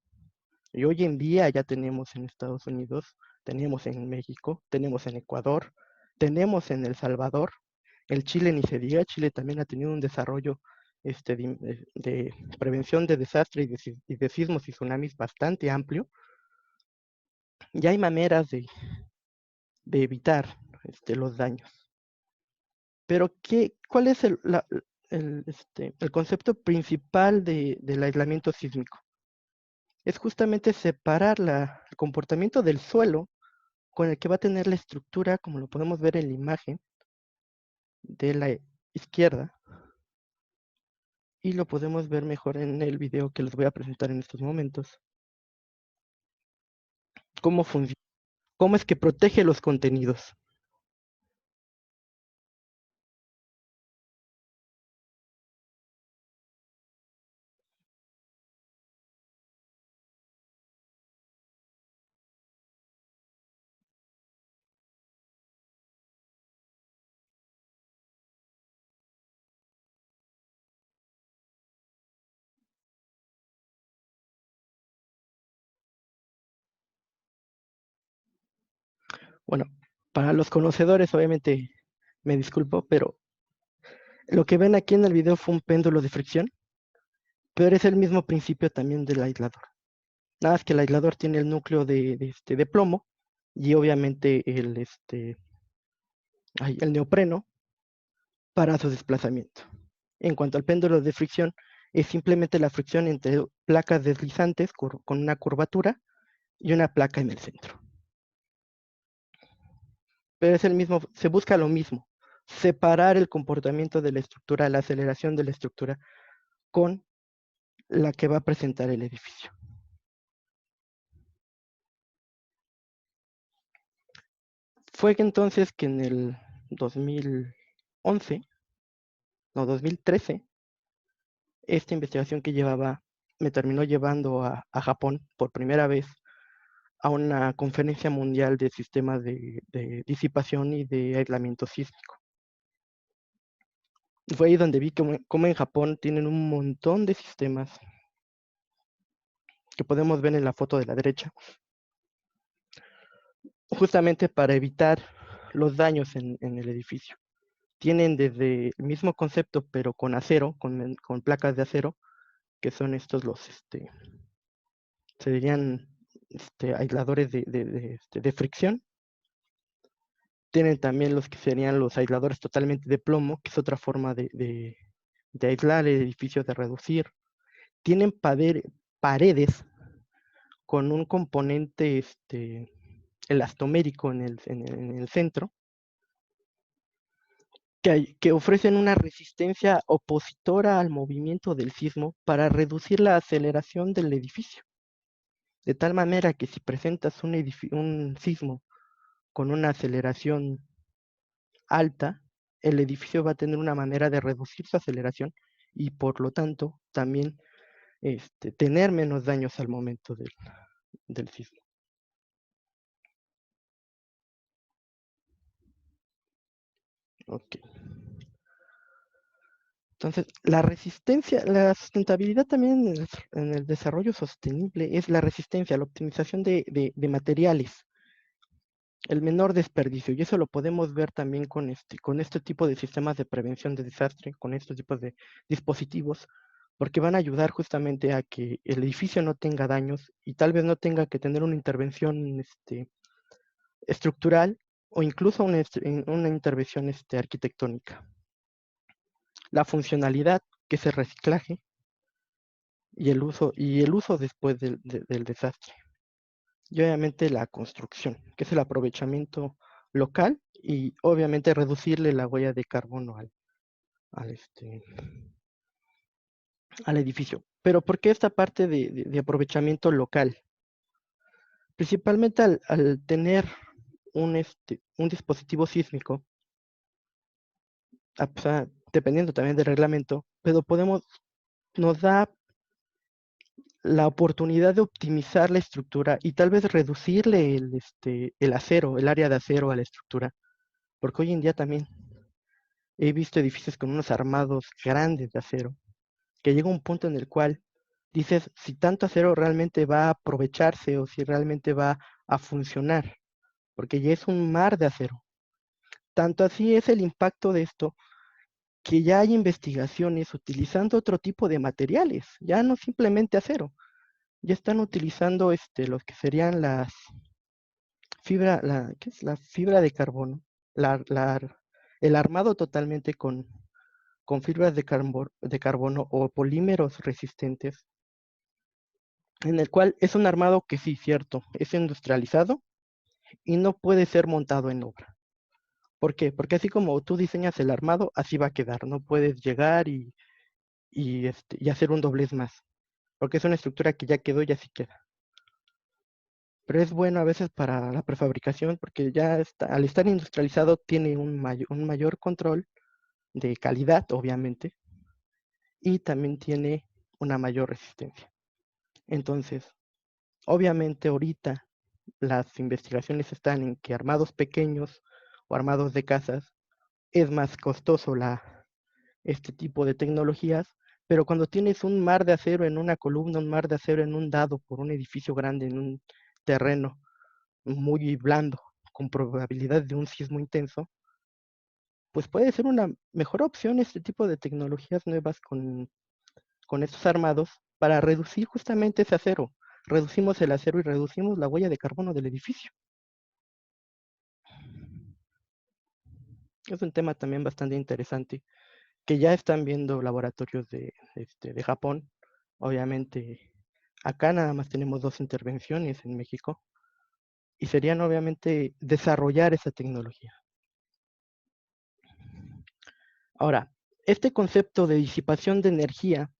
y hoy en día ya tenemos en Estados Unidos, tenemos en México, tenemos en Ecuador, tenemos en El Salvador, el Chile ni se diga. Chile también ha tenido un desarrollo de prevención de desastre y de sismos y tsunamis bastante amplio. ya hay maneras de evitar los daños. Pero, ¿cuál es el concepto principal del aislamiento sísmico? Es justamente separar el comportamiento del suelo con el que va a tener la estructura, como lo podemos ver en la imagen de la izquierda, y lo podemos ver mejor en el video que les voy a presentar en estos momentos. Cómo funciona, cómo es que protege los contenidos. Bueno, para los conocedores, obviamente, me disculpo, pero lo que ven aquí en el video fue un péndulo de fricción, pero es el mismo principio también del aislador. Nada más que el aislador tiene el núcleo de plomo y obviamente el neopreno para su desplazamiento. En cuanto al péndulo de fricción, es simplemente la fricción entre placas deslizantes con una curvatura y una placa en el centro. Pero es el mismo, se busca lo mismo, separar el comportamiento de la estructura, la aceleración de la estructura con la que va a presentar el edificio. Fue entonces que en el 2011, no, 2013, esta investigación que llevaba me terminó llevando a Japón por primera vez a una conferencia mundial de sistemas de disipación y de aislamiento sísmico. Fue ahí donde vi cómo en Japón tienen un montón de sistemas que podemos ver en la foto de la derecha, justamente para evitar los daños en el edificio. Tienen desde el mismo concepto, pero con acero, con placas de acero, que son estos se dirían aisladores de fricción. Tienen también los que serían los aisladores totalmente de plomo, que es otra forma de aislar el edificio, de reducir. Tienen paredes con un componente elastomérico en el centro, que ofrecen una resistencia opositora al movimiento del sismo para reducir la aceleración del edificio. De tal manera que si presentas un sismo con una aceleración alta, el edificio va a tener una manera de reducir su aceleración y por lo tanto también tener menos daños al momento del sismo. Ok. Entonces, la resistencia, la sustentabilidad también en el desarrollo sostenible es la resistencia, la optimización de materiales, el menor desperdicio, y eso lo podemos ver también con este tipo de sistemas de prevención de desastre, con estos tipos de dispositivos, porque van a ayudar justamente a que el edificio no tenga daños y tal vez no tenga que tener una intervención estructural o incluso una intervención arquitectónica. La funcionalidad, que es el reciclaje, y el uso después del desastre. Y obviamente la construcción, que es el aprovechamiento local y obviamente reducirle la huella de carbono al edificio. Pero ¿por qué esta parte de aprovechamiento local? Principalmente al tener un dispositivo sísmico, dependiendo también del reglamento, pero nos da la oportunidad de optimizar la estructura y tal vez reducirle el acero, el área de acero a la estructura. Porque hoy en día también he visto edificios con unos armados grandes de acero, que llega un punto en el cual dices si tanto acero realmente va a aprovecharse o si realmente va a funcionar, porque ya es un mar de acero. Tanto así es el impacto de esto, que ya hay investigaciones utilizando otro tipo de materiales, ya no simplemente acero. Ya están utilizando los que serían ¿qué es? La fibra de carbono, el armado totalmente con fibras de carbono o polímeros resistentes, en el cual es un armado que sí, cierto, es industrializado y no puede ser montado en obra. ¿Por qué? Porque así como tú diseñas el armado, así va a quedar. No puedes llegar y hacer un doblez más, porque es una estructura que ya quedó y así queda. Pero es bueno a veces para la prefabricación porque ya está, al estar industrializado tiene un mayor control de calidad, obviamente, y también tiene una mayor resistencia. Entonces, obviamente ahorita las investigaciones están en que armados pequeños o armados de casas es más costoso este tipo de tecnologías, pero cuando tienes un mar de acero en una columna, un mar de acero en un dado por un edificio grande en un terreno muy blando, con probabilidad de un sismo intenso, pues puede ser una mejor opción este tipo de tecnologías nuevas con estos armados para reducir justamente ese acero. Reducimos el acero y reducimos la huella de carbono del edificio. Es un tema también bastante interesante que ya están viendo laboratorios de Japón. Obviamente, acá nada más tenemos 2 intervenciones en México y serían obviamente desarrollar esa tecnología. Ahora, este concepto de disipación de energía,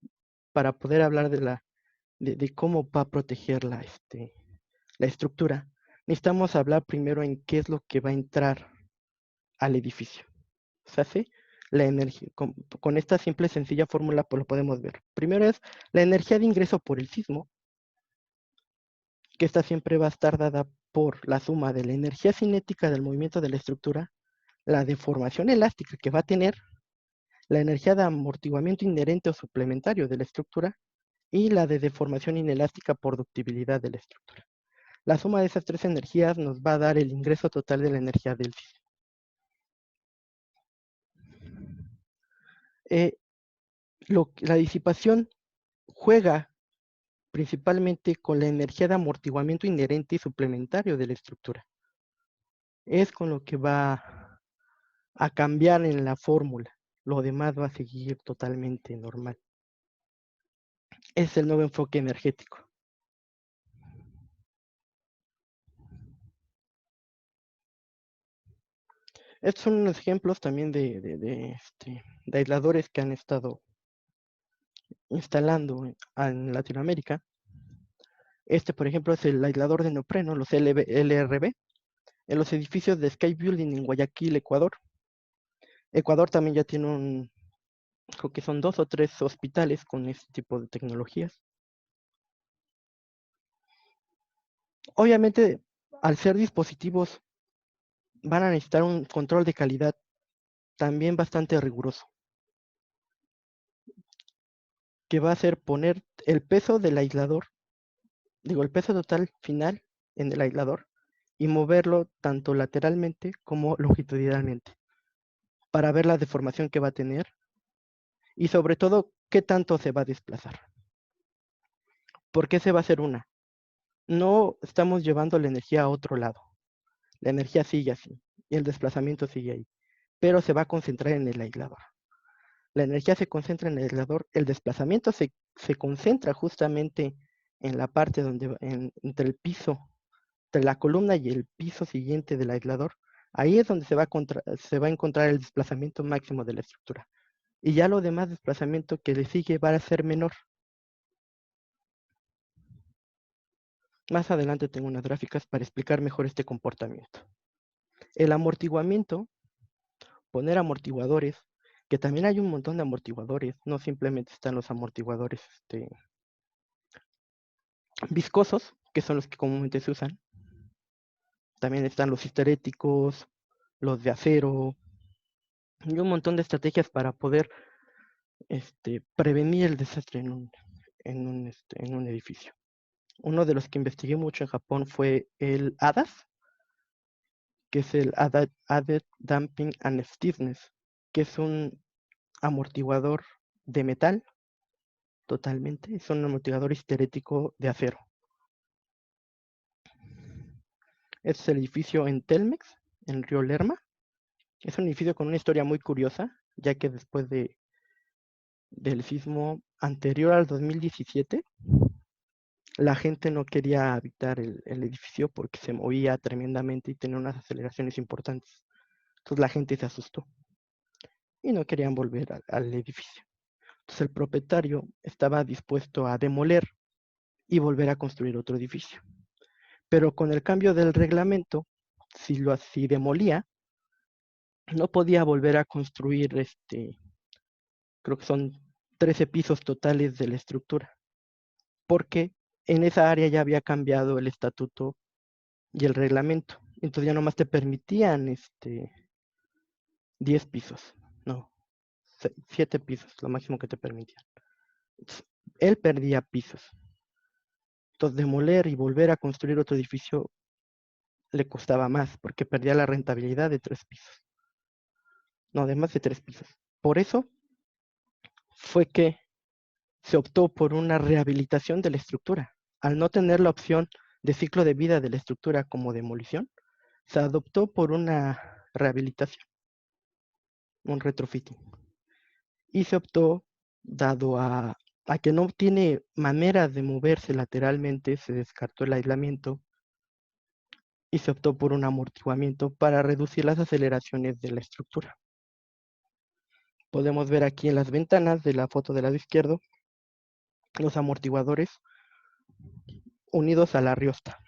para poder hablar de cómo va a proteger la estructura, necesitamos hablar primero en qué es lo que va a entrar al edificio. O sea, ¿sí? La energía, con esta simple sencilla fórmula pues lo podemos ver. Primero es la energía de ingreso por el sismo, que esta siempre va a estar dada por la suma de la energía cinética del movimiento de la estructura, la deformación elástica que va a tener, la energía de amortiguamiento inherente o suplementario de la estructura y la de deformación inelástica por ductibilidad de la estructura. La suma de esas 3 energías nos va a dar el ingreso total de la energía del sismo. La disipación juega principalmente con la energía de amortiguamiento inherente y suplementario de la estructura. Es con lo que va a cambiar en la fórmula. Lo demás va a seguir totalmente normal. Es el nuevo enfoque energético. Estos son unos ejemplos también de aisladores que han estado instalando en Latinoamérica. Por ejemplo, es el aislador de neopreno, los LRB, en los edificios de Sky Building en Guayaquil, Ecuador. Ecuador también ya tiene creo que son 2 o 3 hospitales con este tipo de tecnologías. Obviamente, al ser dispositivos, van a necesitar un control de calidad también bastante riguroso, que va a ser poner el peso del aislador, el peso total final en el aislador y moverlo tanto lateralmente como longitudinalmente para ver la deformación que va a tener y sobre todo qué tanto se va a desplazar. ¿Por qué se va a hacer una? No estamos llevando la energía a otro lado. La energía sigue así y el desplazamiento sigue ahí, pero se va a concentrar en el aislador. La energía se concentra en el aislador, el desplazamiento se concentra justamente en la parte entre el piso, entre la columna y el piso siguiente del aislador. Ahí es donde se va a encontrar el desplazamiento máximo de la estructura. Y ya lo demás desplazamiento que le sigue va a ser menor. Más adelante tengo unas gráficas para explicar mejor este comportamiento. El amortiguamiento, poner amortiguadores, que también hay un montón de amortiguadores, no simplemente están los amortiguadores viscosos, que son los que comúnmente se usan. También están los histeréticos, los de acero, y un montón de estrategias para poder prevenir el desastre en un edificio. Uno de los que investigué mucho en Japón fue el ADAS, que es el Added Damping and Stiffness, que es un amortiguador de metal, totalmente, es un amortiguador histerético de acero. Es el edificio en Telmex, en Río Lerma. Es un edificio con una historia muy curiosa, ya que después del sismo anterior al 2017, la gente no quería habitar el edificio porque se movía tremendamente y tenía unas aceleraciones importantes. Entonces la gente se asustó y no querían volver al edificio. Entonces el propietario estaba dispuesto a demoler y volver a construir otro edificio. Pero con el cambio del reglamento, si demolía, no podía volver a construir, creo que son 13 pisos totales de la estructura, porque en esa área ya había cambiado el estatuto y el reglamento. Entonces ya nomás te permitían 10 pisos, no, 7 pisos, lo máximo que te permitían. Entonces, él perdía pisos. Entonces demoler y volver a construir otro edificio le costaba más, porque perdía la rentabilidad de 3 pisos. No, de más de 3 pisos. Por eso fue que se optó por una rehabilitación de la estructura. Al no tener la opción de ciclo de vida de la estructura como demolición, se adoptó por una rehabilitación, un retrofitting. Y se optó, dado a que no tiene manera de moverse lateralmente, se descartó el aislamiento y se optó por un amortiguamiento para reducir las aceleraciones de la estructura. Podemos ver aquí en las ventanas de la foto del lado izquierdo los amortiguadores unidos a la riosta,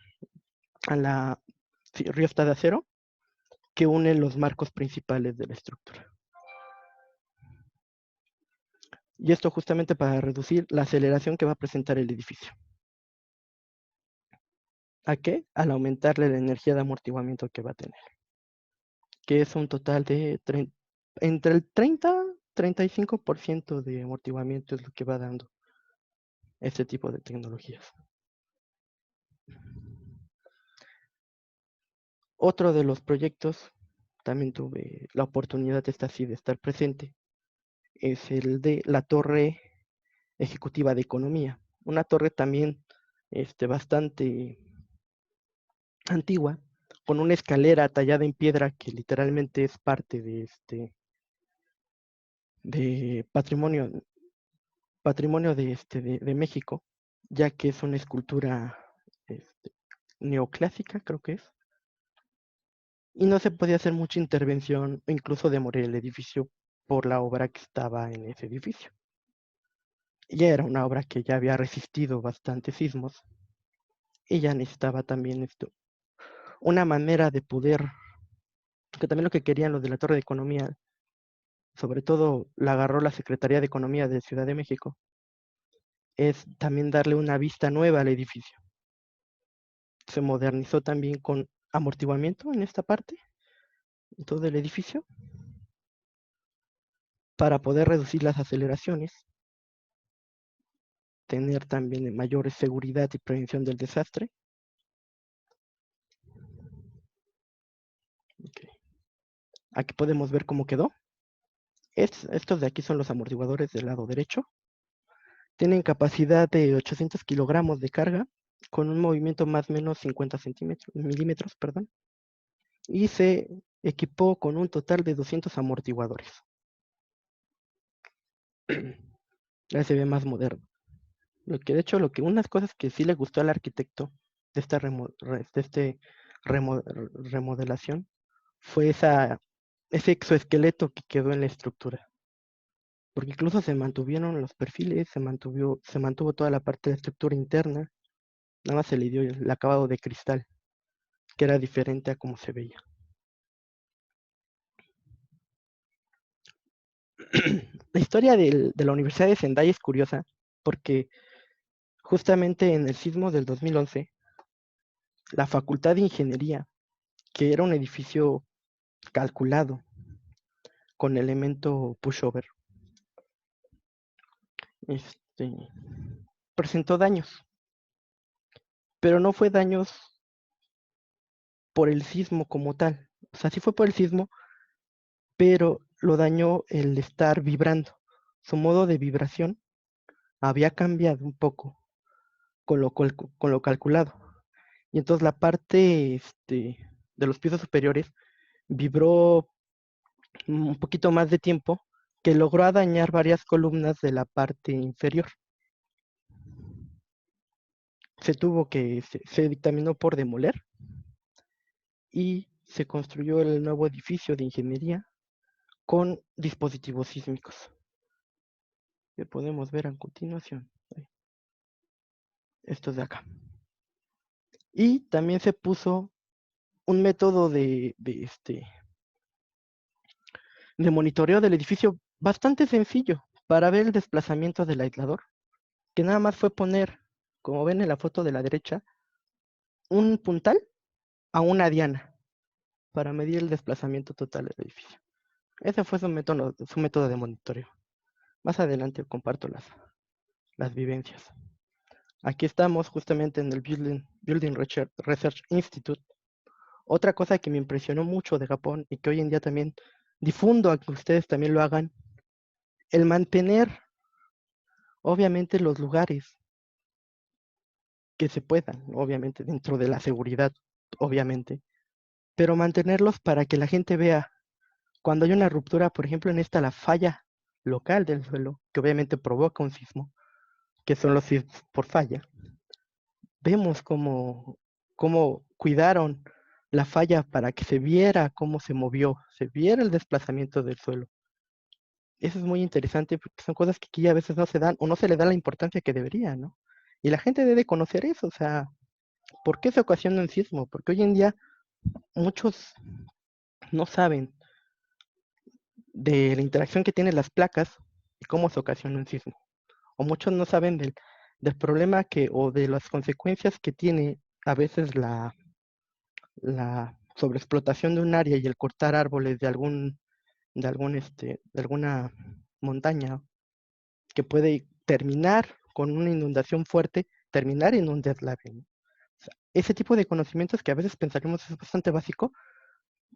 riosta de acero que une los marcos principales de la estructura. Y esto justamente para reducir la aceleración que va a presentar el edificio. ¿A qué? Al aumentarle la energía de amortiguamiento que va a tener, que es un total de entre el 30-35% de amortiguamiento es lo que va dando este tipo de tecnologías. Otro de los proyectos, también tuve la oportunidad de estar presente, es el de la Torre Ejecutiva de Economía. Una torre también bastante antigua, con una escalera tallada en piedra que literalmente es parte de patrimonio de México, ya que es una escultura neoclásica, creo que es. Y no se podía hacer mucha intervención, incluso demoler el edificio por la obra que estaba en ese edificio. Ya era una obra que ya había resistido bastantes sismos y ya necesitaba también una manera de poder, que también lo que querían los de la Torre de Economía, sobre todo la agarró la Secretaría de Economía de Ciudad de México, es también darle una vista nueva al edificio. Se modernizó también con amortiguamiento en esta parte, en todo el edificio, para poder reducir las aceleraciones, tener también mayor seguridad y prevención del desastre. Okay. Aquí podemos ver cómo quedó. Estos de aquí son los amortiguadores del lado derecho. Tienen capacidad de 800 kilogramos de carga, con un movimiento más o menos 50 milímetros, perdón. Y se equipó con un total de 200 amortiguadores. Ya se ve más moderno. De hecho, unas cosas que sí le gustó al arquitecto de esta remodelación fue ese exoesqueleto que quedó en la estructura. Porque incluso se mantuvieron los perfiles, se mantuvo toda la parte de la estructura interna, nada más se le dio el acabado de cristal, que era diferente a cómo se veía. La historia de la Universidad de Sendai es curiosa, porque justamente en el sismo del 2011, la Facultad de Ingeniería, que era un edificio calculado con elemento pushover, presentó daños, pero no fue daños por el sismo como tal. O sea, sí fue por el sismo, pero lo dañó el estar vibrando. Su modo de vibración había cambiado un poco con lo calculado. y entonces la parte de los pisos superiores vibró un poquito más de tiempo, que logró dañar varias columnas de la parte inferior. Se dictaminó por demoler y se construyó el nuevo edificio de ingeniería con dispositivos sísmicos, que podemos ver a continuación. Estos de acá. Y también se puso un método de monitoreo del edificio bastante sencillo para ver el desplazamiento del aislador, que nada más fue poner, como ven en la foto de la derecha, un puntal a una diana para medir el desplazamiento total del edificio. Ese fue su método de monitoreo. Más adelante comparto las vivencias. Aquí estamos justamente en el Building Research Institute. Otra cosa que me impresionó mucho de Japón y que hoy en día también difundo a que ustedes también lo hagan, el mantener, obviamente, los lugares que se puedan, obviamente, dentro de la seguridad, obviamente, pero mantenerlos para que la gente vea cuando hay una ruptura, por ejemplo, en esta la falla local del suelo, que obviamente provoca un sismo, que son los sismos por falla. Vemos cómo cuidaron la falla para que se viera cómo se movió, se viera el desplazamiento del suelo. Eso es muy interesante porque son cosas que aquí a veces no se dan o no se le da la importancia que debería, ¿no? Y la gente debe conocer eso, o sea, ¿por qué se ocasiona un sismo? Porque hoy en día muchos no saben de la interacción que tienen las placas y cómo se ocasiona un sismo. O muchos no saben del problema o de las consecuencias que tiene a veces la sobreexplotación de un área y el cortar árboles de alguna montaña que puede terminar con una inundación fuerte, terminar en un deslave, ¿no? O sea, ese tipo de conocimientos que a veces pensaremos es bastante básico,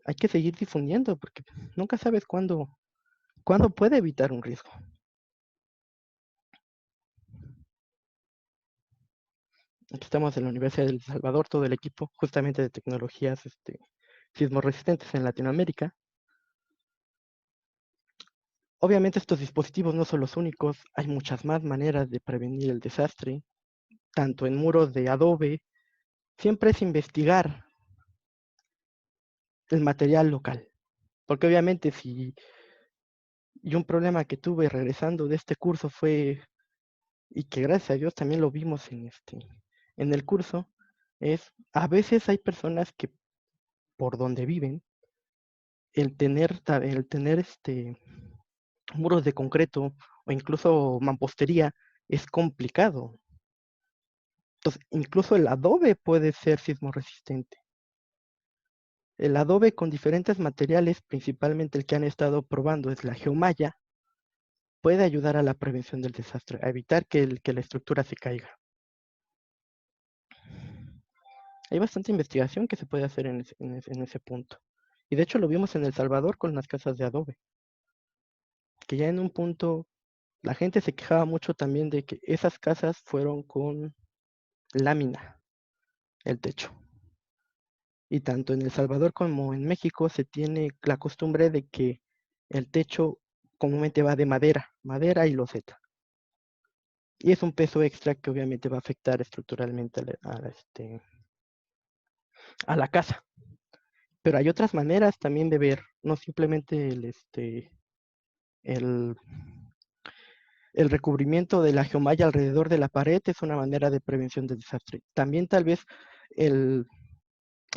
hay que seguir difundiendo porque nunca sabes cuándo puede evitar un riesgo. Aquí estamos en la Universidad de El Salvador, todo el equipo justamente de tecnologías sismo resistentes en Latinoamérica. Obviamente estos dispositivos no son los únicos, hay muchas más maneras de prevenir el desastre, tanto en muros de adobe. Siempre es investigar el material local, porque obviamente y un problema que tuve regresando de este curso fue, y que gracias a Dios también lo vimos en el curso, es a veces hay personas que por donde viven, el tener muros de concreto o incluso mampostería es complicado. Entonces, incluso el adobe puede ser sismo resistente. El adobe con diferentes materiales, principalmente el que han estado probando es la geomalla, puede ayudar a la prevención del desastre, a evitar que la estructura se caiga. Hay bastante investigación que se puede hacer en ese punto. Y de hecho lo vimos en El Salvador con las casas de adobe, que ya en un punto la gente se quejaba mucho también de que esas casas fueron con lámina, el techo. Y tanto en El Salvador como en México se tiene la costumbre de que el techo comúnmente va de madera y loseta. Y es un peso extra que obviamente va a afectar estructuralmente a la casa. Pero hay otras maneras también de ver, no simplemente el, el recubrimiento de la geomalla alrededor de la pared es una manera de prevención del desastre. También tal vez en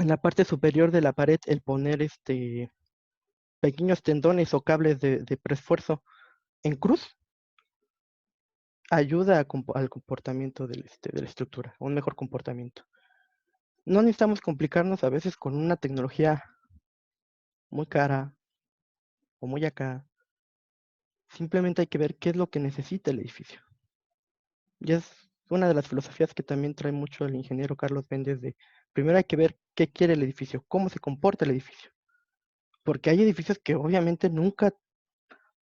la parte superior de la pared el poner pequeños tendones o cables de preesfuerzo en cruz ayuda al comportamiento de la estructura, a un mejor comportamiento. No necesitamos complicarnos a veces con una tecnología muy cara o muy acá. Simplemente hay que ver qué es lo que necesita el edificio. Y es una de las filosofías que también trae mucho el ingeniero Carlos Méndez de primero hay que ver qué quiere el edificio, cómo se comporta el edificio. Porque hay edificios que obviamente nunca,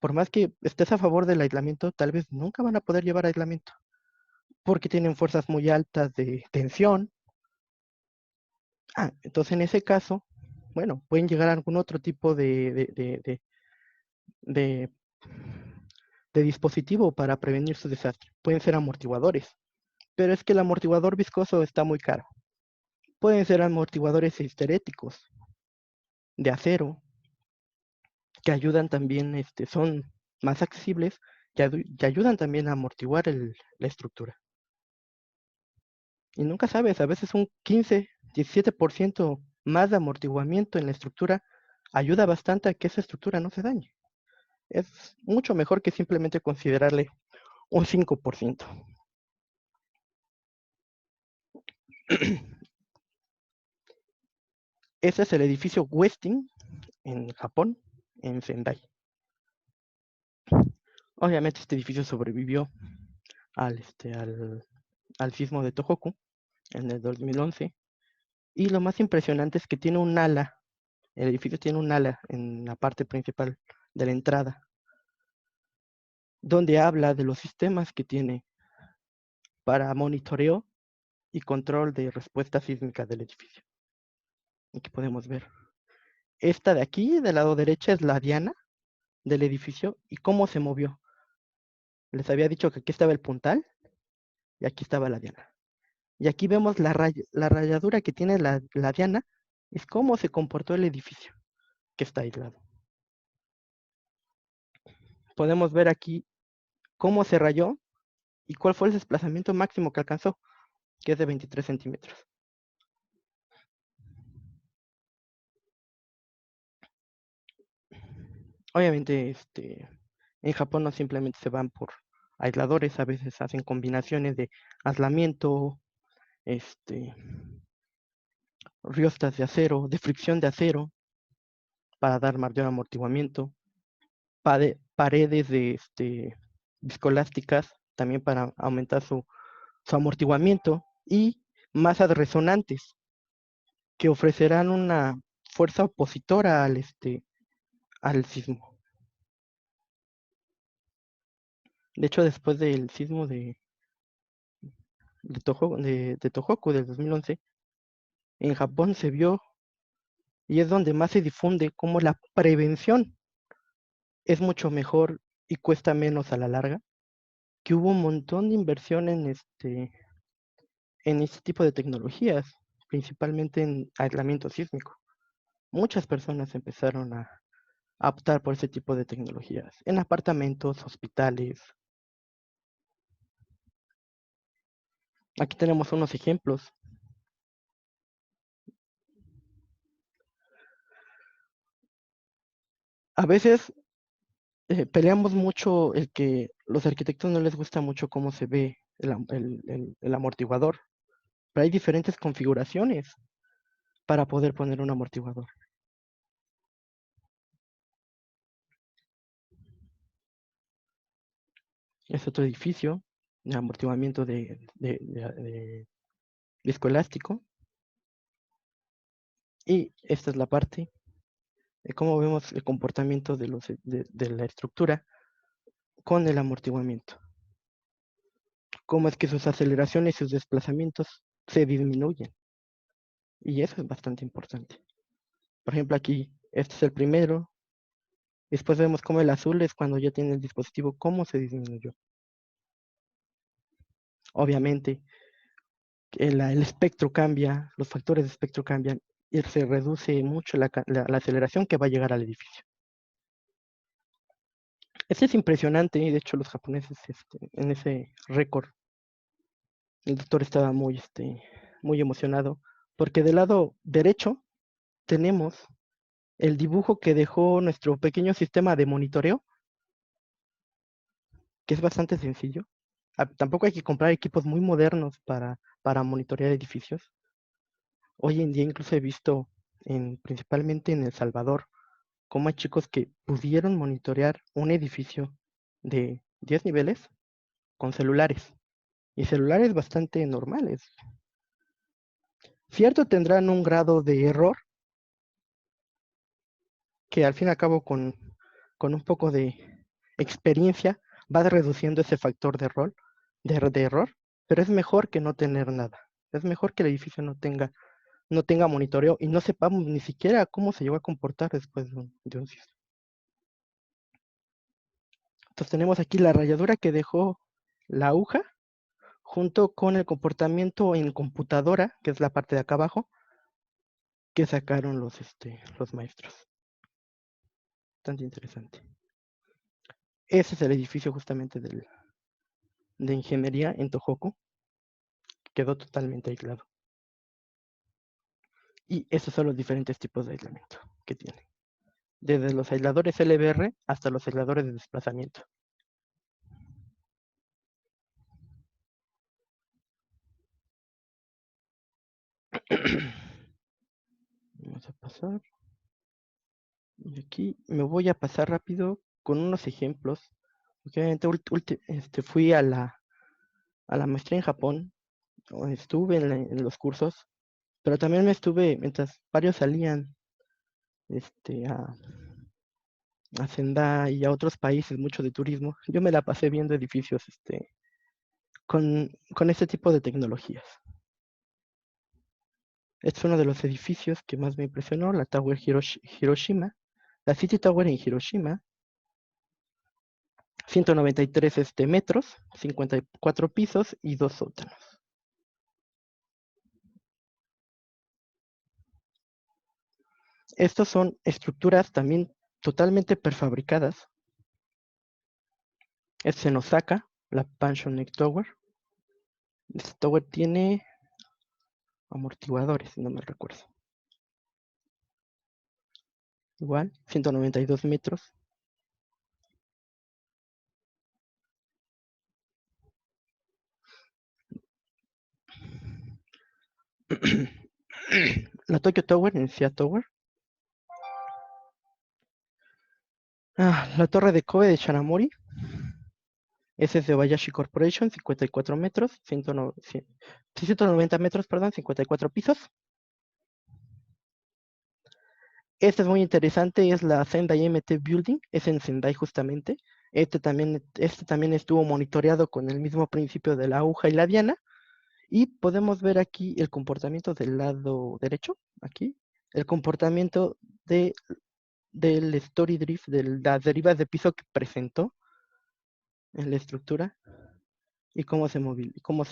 por más que estés a favor del aislamiento, tal vez nunca van a poder llevar aislamiento. Porque tienen fuerzas muy altas de tensión, Entonces en ese caso, bueno, pueden llegar a algún otro tipo de dispositivo para prevenir su desastre. Pueden ser amortiguadores, pero es que el amortiguador viscoso está muy caro. Pueden ser amortiguadores histeréticos de acero, que ayudan también, son más accesibles, que ayudan también a amortiguar la estructura. Y nunca sabes, a veces un 15, 17% más de amortiguamiento en la estructura ayuda bastante a que esa estructura no se dañe. Es mucho mejor que simplemente considerarle un 5%. Ese es el edificio Westin en Japón, en Sendai. Obviamente este edificio sobrevivió al sismo de Tohoku en el 2011. Y lo más impresionante es que tiene un ala, el edificio tiene un ala en la parte principal de la entrada, donde habla de los sistemas que tiene para monitoreo y control de respuesta sísmica del edificio. Aquí podemos ver. Esta de aquí, del lado derecho, es la diana del edificio y cómo se movió. Les había dicho que aquí estaba el puntal y aquí estaba la diana. Y aquí vemos la rayadura que tiene la diana, es cómo se comportó el edificio que está aislado. Podemos ver aquí cómo se rayó y cuál fue el desplazamiento máximo que alcanzó, que es de 23 centímetros. Obviamente, en Japón no simplemente se van por aisladores, a veces hacen combinaciones de aislamiento, riostas de acero, de fricción de acero, para dar mayor amortiguamiento, paredes de viscoelásticas, también para aumentar su amortiguamiento, y masas resonantes, que ofrecerán una fuerza opositora al sismo. De hecho, después del sismo de Tohoku del 2011, en Japón se vio, y es donde más se difunde, cómo la prevención es mucho mejor y cuesta menos a la larga, que hubo un montón de inversión en este tipo de tecnologías, principalmente en aislamiento sísmico. Muchas personas empezaron a optar por ese tipo de tecnologías, en apartamentos, hospitales. Aquí tenemos unos ejemplos. A veces peleamos mucho el que los arquitectos no les gusta mucho cómo se ve el amortiguador, pero hay diferentes configuraciones para poder poner un amortiguador. Es otro edificio de amortiguamiento de viscoelástico. Y esta es la parte de cómo vemos el comportamiento de la estructura con el amortiguamiento. Cómo es que sus aceleraciones y sus desplazamientos se disminuyen. Y eso es bastante importante. Por ejemplo, aquí, este es el primero. Después vemos cómo el azul es cuando ya tiene el dispositivo, cómo se disminuyó. Obviamente, el espectro cambia, los factores de espectro cambian y se reduce mucho la aceleración que va a llegar al edificio. Este es impresionante, y de hecho los japoneses en ese récord, el doctor estaba muy emocionado, porque del lado derecho tenemos el dibujo que dejó nuestro pequeño sistema de monitoreo, que es bastante sencillo. Tampoco hay que comprar equipos muy modernos para monitorear edificios. Hoy en día incluso he visto, principalmente en El Salvador, cómo hay chicos que pudieron monitorear un edificio de 10 niveles con celulares. Y celulares bastante normales. Cierto, tendrán un grado de error, que al fin y al cabo con un poco de experiencia va reduciendo ese factor de error, pero es mejor que no tener nada. Es mejor que el edificio no tenga no tenga monitoreo y no sepamos ni siquiera cómo se llegó a comportar después de un sismo. Entonces tenemos aquí la rayadura que dejó la aguja junto con el comportamiento en computadora, que es la parte de acá abajo, que sacaron los maestros. Bastante interesante. Ese es el edificio justamente de ingeniería en Tohoku. Quedó totalmente aislado. Y esos son los diferentes tipos de aislamiento que tiene. Desde los aisladores LBR hasta los aisladores de desplazamiento. Vamos a pasar. Y aquí me voy a pasar rápido con unos ejemplos. Obviamente fui a la maestría en Japón, estuve en los cursos, pero también me estuve, mientras varios salían a Sendai y a otros países, mucho de turismo, yo me la pasé viendo edificios con este tipo de tecnologías. Este es uno de los edificios que más me impresionó, la Tower Hiroshima, la City Tower en Hiroshima, 193 metros, 54 pisos y 2 sótanos. Estos son estructuras también totalmente prefabricadas. Este es en Osaka, la Panasonic Tower. Este tower tiene amortiguadores, si no me recuerdo. Igual, 192 metros. La Tokyo Tower en Sia Tower. La torre de Kobe de Shanamori. Ese es de Bayashi Corporation, 54 metros, 190 metros, perdón, 54 pisos. Este es muy interesante, es la Sendai MT Building, es en Sendai justamente. Este también estuvo monitoreado con el mismo principio de la aguja y la diana. Y podemos ver aquí el comportamiento del lado derecho, aquí, el comportamiento del story drift, de las derivas de piso que presentó en la estructura y cómo se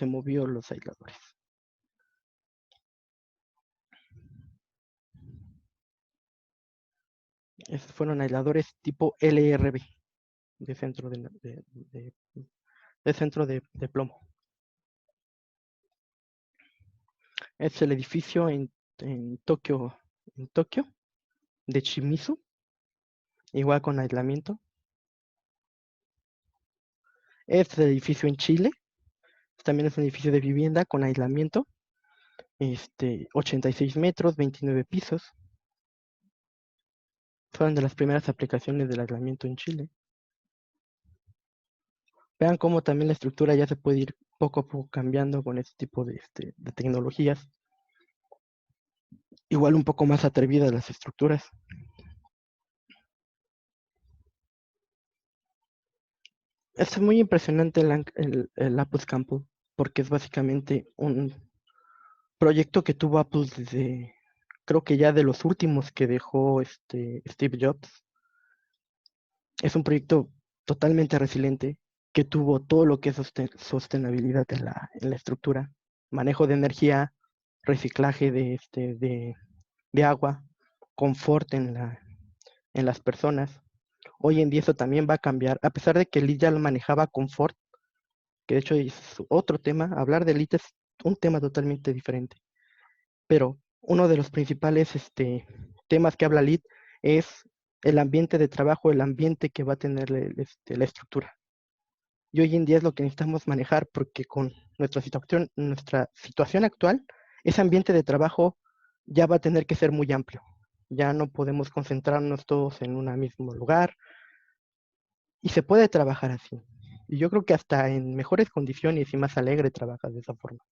movió los aisladores. Esos fueron aisladores tipo LRB, de centro de plomo. Es el edificio en Tokio, de Shimizu, igual con aislamiento. Este es el edificio en Chile, también es un edificio de vivienda con aislamiento, 86 metros, 29 pisos. Fueron de las primeras aplicaciones del aislamiento en Chile. Vean cómo también la estructura ya se puede ir poco a poco cambiando con este tipo de tecnologías. Igual un poco más atrevidas las estructuras. Es muy impresionante el Apple's Campus, porque es básicamente un proyecto que tuvo Apple desde, creo que ya de los últimos que dejó Steve Jobs. Es un proyecto totalmente resiliente, que tuvo todo lo que es sostenibilidad en la estructura, manejo de energía, reciclaje de agua, confort en las personas. Hoy en día eso también va a cambiar, a pesar de que el ya lo manejaba confort, que de hecho es otro tema. Hablar de LIT es un tema totalmente diferente, pero uno de los principales temas que habla LIT es el ambiente de trabajo, el ambiente que va a tener la estructura. Y hoy en día es lo que necesitamos manejar, porque con nuestra situación actual, ese ambiente de trabajo ya va a tener que ser muy amplio. Ya no podemos concentrarnos todos en un mismo lugar, y se puede trabajar así. Y yo creo que hasta en mejores condiciones y más alegre trabajas de esa forma.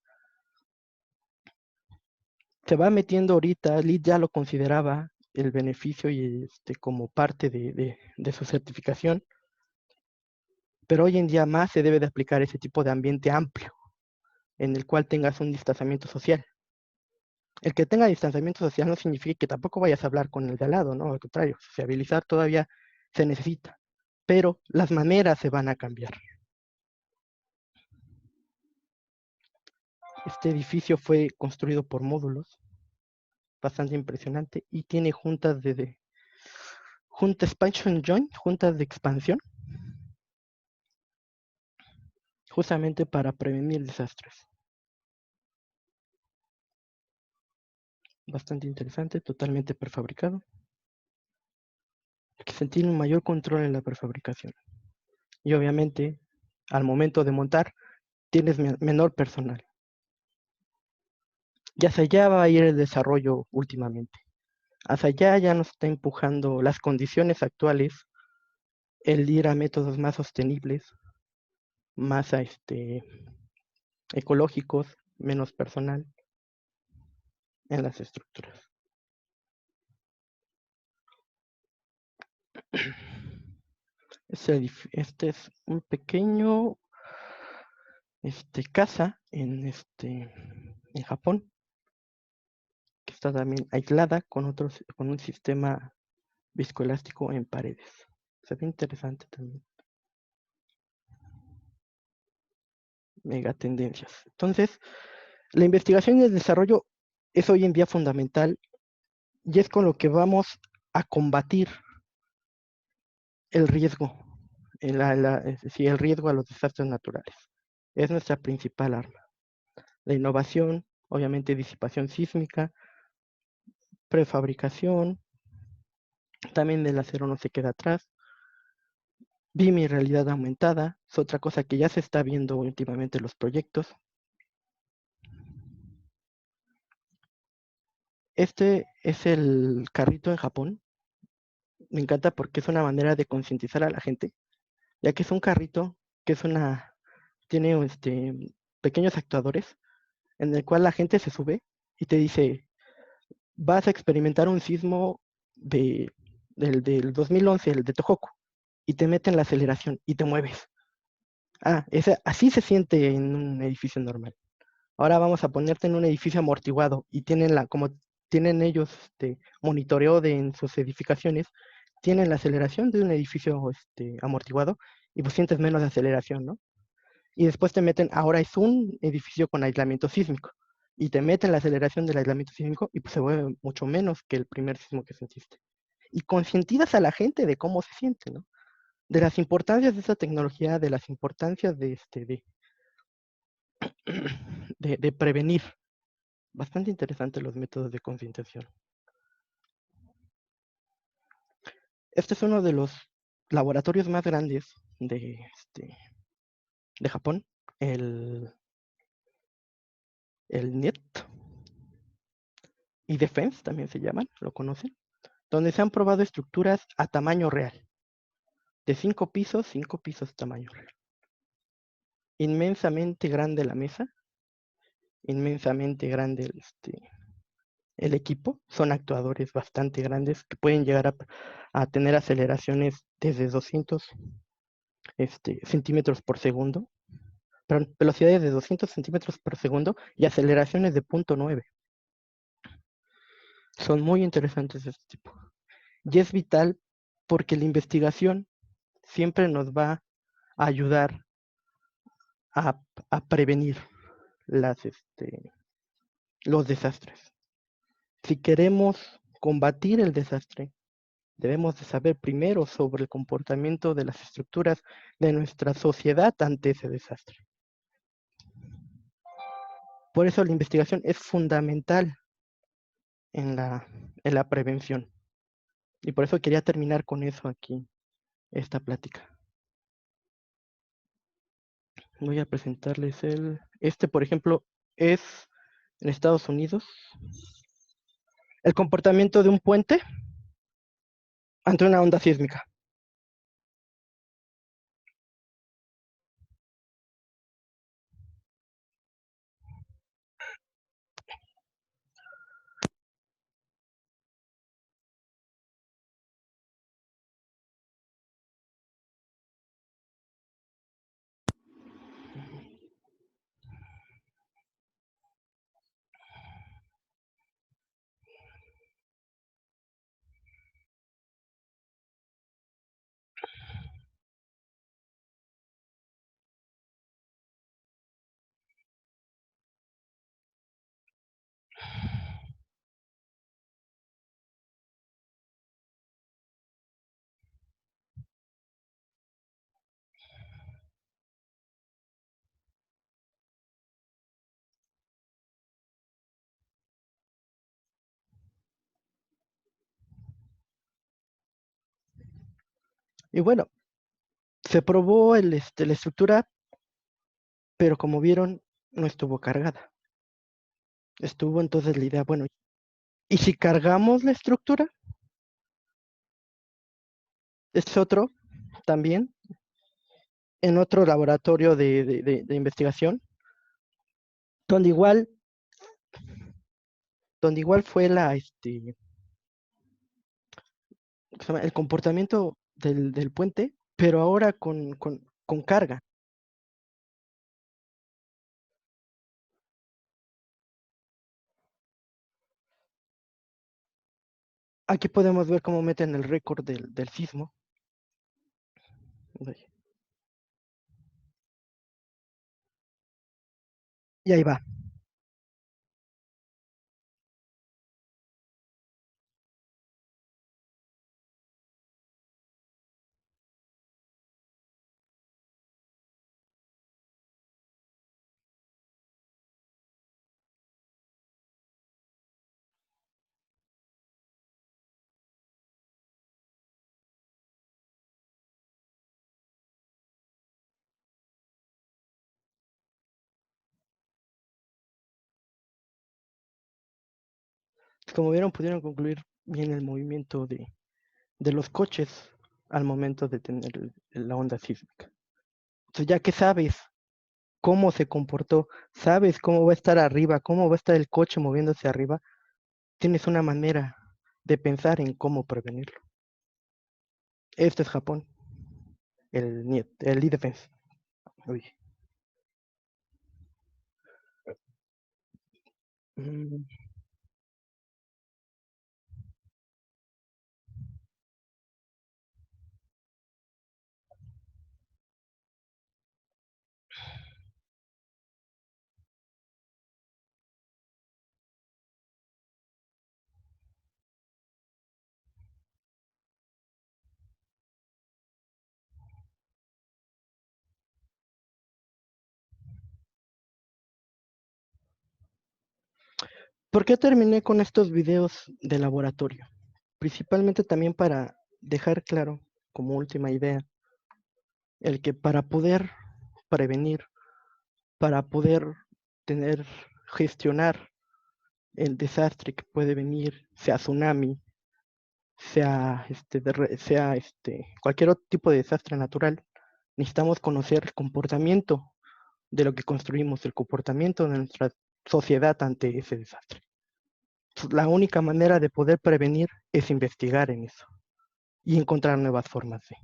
Se va metiendo ahorita, LIT ya lo consideraba el beneficio y como parte de su certificación, pero hoy en día más se debe de aplicar ese tipo de ambiente amplio, en el cual tengas un distanciamiento social. El que tenga distanciamiento social no significa que tampoco vayas a hablar con el de al lado, ¿no? Al contrario, sociabilizar todavía se necesita, pero las maneras se van a cambiar. Este edificio fue construido por módulos, bastante impresionante, y tiene juntas expansion joint, juntas de expansión, justamente para prevenir desastres. Bastante interesante, totalmente prefabricado, que se tiene un mayor control en la prefabricación. Y obviamente, al momento de montar, tienes menor personal. Y hacia allá va a ir el desarrollo últimamente. Hacia allá ya nos está empujando las condiciones actuales, el ir a métodos más sostenibles, más ecológicos, menos personal en las estructuras. Este es un pequeño casa en Japón, que está también aislada con un sistema viscoelástico en paredes. Se ve interesante también. Mega tendencias. Entonces, la investigación y el desarrollo es hoy en día fundamental y es con lo que vamos a combatir el riesgo, el riesgo a los desastres naturales. Es nuestra principal arma. La innovación, obviamente disipación sísmica, prefabricación, también el acero no se queda atrás. BIM y realidad aumentada es otra cosa que ya se está viendo últimamente en los proyectos. Este es el carrito en Japón. Me encanta porque es una manera de concientizar a la gente, ya que es un carrito que tiene pequeños actuadores en el cual la gente se sube y te dice, vas a experimentar un sismo del 2011, el de Tohoku, y te meten la aceleración y te mueves. Así se siente en un edificio normal. Ahora vamos a ponerte en un edificio amortiguado y como tienen ellos monitoreo en sus edificaciones, tienen la aceleración de un edificio amortiguado y pues sientes menos aceleración, ¿no? Y después ahora es un edificio con aislamiento sísmico y te meten la aceleración del aislamiento sísmico y pues se vuelve mucho menos que el primer sismo que sentiste. Y concientizas a la gente de cómo se siente, ¿no? De las importancias de esa tecnología, de las importancias de prevenir. Bastante interesante los métodos de concientización. Este es uno de los laboratorios más grandes de Japón, el NET y Defense también se llaman, lo conocen, donde se han probado estructuras a tamaño real, de 5 pisos tamaño real. Inmensamente grande la mesa, inmensamente grande el equipo, son actuadores bastante grandes que pueden llegar a tener aceleraciones desde 200 centímetros por segundo, perdón, velocidades de 200 centímetros por segundo y aceleraciones de 0.9. Son muy interesantes de este tipo. Y es vital porque la investigación siempre nos va a ayudar a prevenir los desastres. Si queremos combatir el desastre, debemos de saber primero sobre el comportamiento de las estructuras de nuestra sociedad ante ese desastre. Por eso la investigación es fundamental en la prevención. Y por eso quería terminar con eso aquí, esta plática. Voy a presentarles por ejemplo, es en Estados Unidos. El comportamiento de un puente ante una onda sísmica. Y bueno, se probó la estructura, pero como vieron, no estuvo cargada. Estuvo entonces la idea, bueno, ¿y si cargamos la estructura? Es otro también, en otro laboratorio de investigación, donde igual, fue ¿cómo se llama? El comportamiento del puente, pero ahora con carga. Aquí podemos ver cómo meten el récord del sismo. Y ahí va. Como vieron, pudieron concluir bien el movimiento de los coches al momento de tener la onda sísmica. Entonces, ya que sabes cómo se comportó, sabes cómo va a estar arriba, cómo va a estar el coche moviéndose arriba, tienes una manera de pensar en cómo prevenirlo. Esto es Japón, el e-defense. Uy. Mm, ¿Por qué terminé con estos videos de laboratorio? Principalmente también para dejar claro, como última idea, el que para poder prevenir, para poder gestionar el desastre que puede venir, sea tsunami, sea cualquier otro tipo de desastre natural, necesitamos conocer el comportamiento de lo que construimos, el comportamiento de nuestra sociedad ante ese desastre. La única manera de poder prevenir es investigar en eso y encontrar nuevas formas de.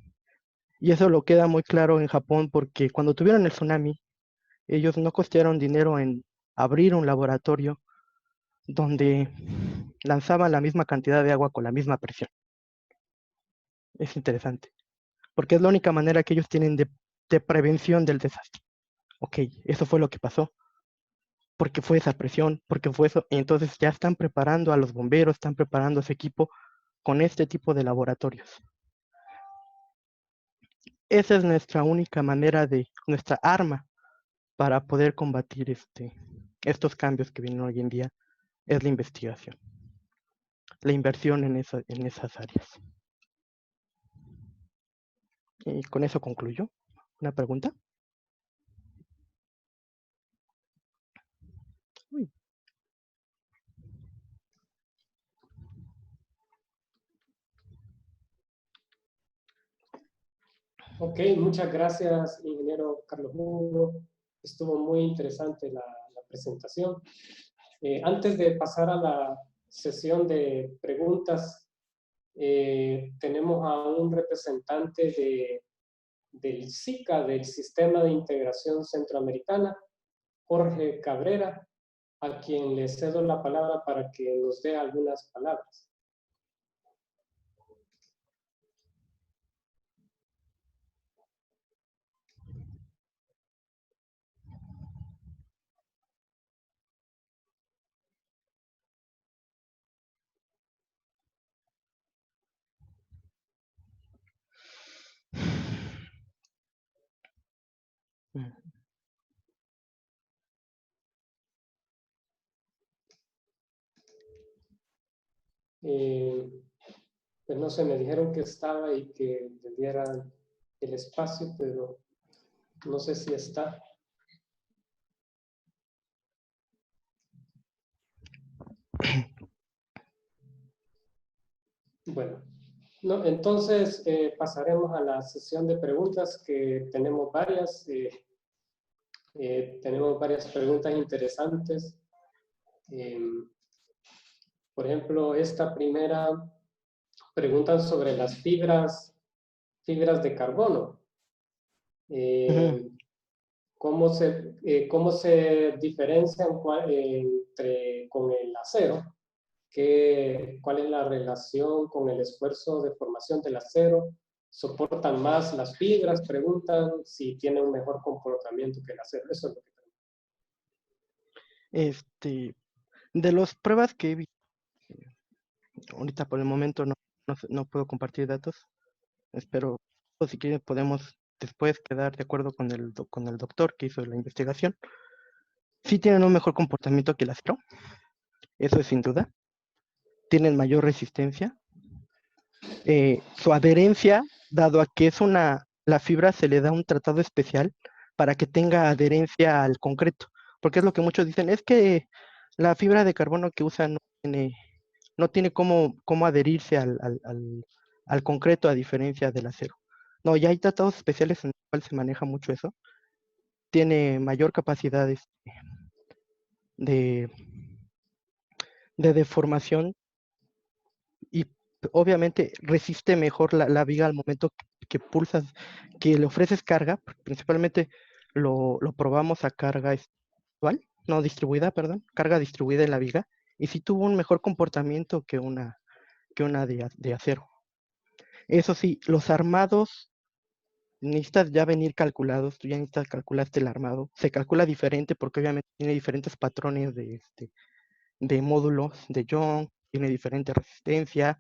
Y eso lo queda muy claro en Japón porque cuando tuvieron el tsunami, ellos no costearon dinero en abrir un laboratorio donde lanzaban la misma cantidad de agua con la misma presión. Es interesante, porque es la única manera que ellos tienen de prevención del desastre. Ok, eso fue lo que pasó, porque fue esa presión, porque fue eso, y entonces ya están preparando a los bomberos, están preparando a ese equipo con este tipo de laboratorios. Esa es nuestra única manera nuestra arma para poder combatir estos cambios que vienen hoy en día, es la investigación, la inversión en esas áreas. Y con eso concluyo. ¿Una pregunta? Uy. Ok, muchas gracias, ingeniero Carlos Hugo. Estuvo muy interesante la presentación. Antes de pasar a la sesión de preguntas, tenemos a un representante del SICA, del Sistema de Integración Centroamericana, Jorge Cabrera, a quien le cedo la palabra para que nos dé algunas palabras. Eh, Pues no sé, me dijeron que estaba y que le diera el espacio, pero no sé si está. Bueno, no, entonces pasaremos a la sesión de preguntas, que tenemos varias. Tenemos varias preguntas interesantes. Por ejemplo, esta primera preguntan sobre las fibras de carbono. ¿Cómo se diferencian con el acero? ¿Cuál es la relación con el esfuerzo de formación del acero? ¿Soportan más las fibras? Preguntan si tiene un mejor comportamiento que el acero. Eso es lo que preguntan. De las pruebas que he visto, ahorita por el momento no puedo compartir datos. Espero, o si quieren, podemos después quedar de acuerdo con el doctor que hizo la investigación. Sí tienen un mejor comportamiento que el acero, eso es sin duda. Tienen mayor resistencia. Su adherencia, dado a que la fibra se le da un tratado especial para que tenga adherencia al concreto, porque es lo que muchos dicen, es que la fibra de carbono que usan no tiene cómo adherirse al concreto a diferencia del acero. No, ya hay tratados especiales en los cuales se maneja mucho eso. Tiene mayor capacidad de deformación y obviamente resiste mejor la viga al momento que pulsas, que le ofreces carga. Principalmente lo probamos a carga distribuida, carga distribuida en la viga, y sí tuvo un mejor comportamiento que una de acero. Eso sí, los armados necesitas ya venir calculados, tú ya necesitas calculaste el armado. Se calcula diferente porque obviamente tiene diferentes patrones de módulos de Young, tiene diferente resistencia,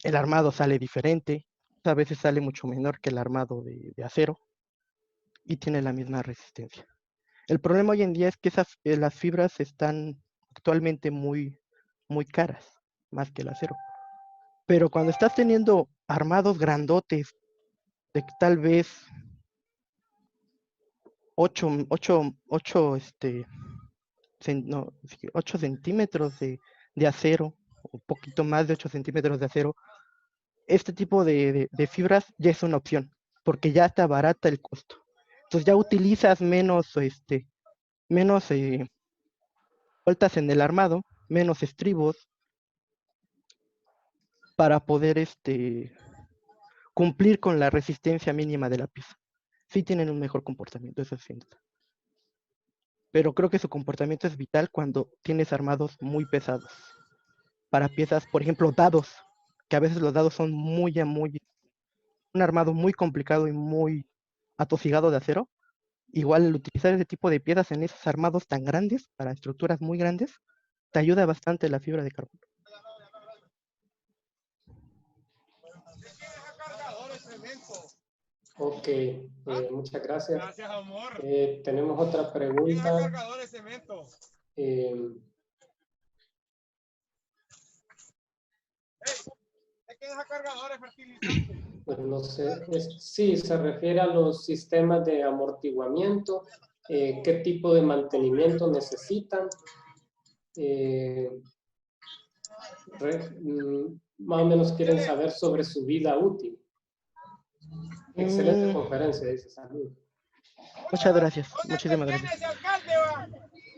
el armado sale diferente, a veces sale mucho menor que el armado de acero y tiene la misma resistencia. El problema hoy en día es que las fibras están actualmente muy, muy caras, más que el acero. Pero cuando estás teniendo armados grandotes, de tal vez 8 centímetros de acero, un poquito más de 8 centímetros de acero, este tipo de fibras ya es una opción, porque ya te abarata el costo. Entonces ya utilizas menos vueltas en el armado, menos estribos, para poder cumplir con la resistencia mínima de la pieza. Sí tienen un mejor comportamiento, eso es sin duda. Pero creo que su comportamiento es vital cuando tienes armados muy pesados. Para piezas, por ejemplo, dados, que a veces los dados son un armado muy complicado y muy atosigado de acero. Igual el utilizar ese tipo de piezas en esos armados tan grandes, para estructuras muy grandes, te ayuda bastante la fibra de carbono. Ok, muchas gracias. Gracias, amor. Tenemos otra pregunta. Cargador de cemento. Cargadores fertilizantes. Pues no sé, sí, se refiere a los sistemas de amortiguamiento, qué tipo de mantenimiento necesitan. Más o menos quieren saber sobre su vida útil. Excelente conferencia, dice. Salud. Muchas gracias, muchísimas gracias.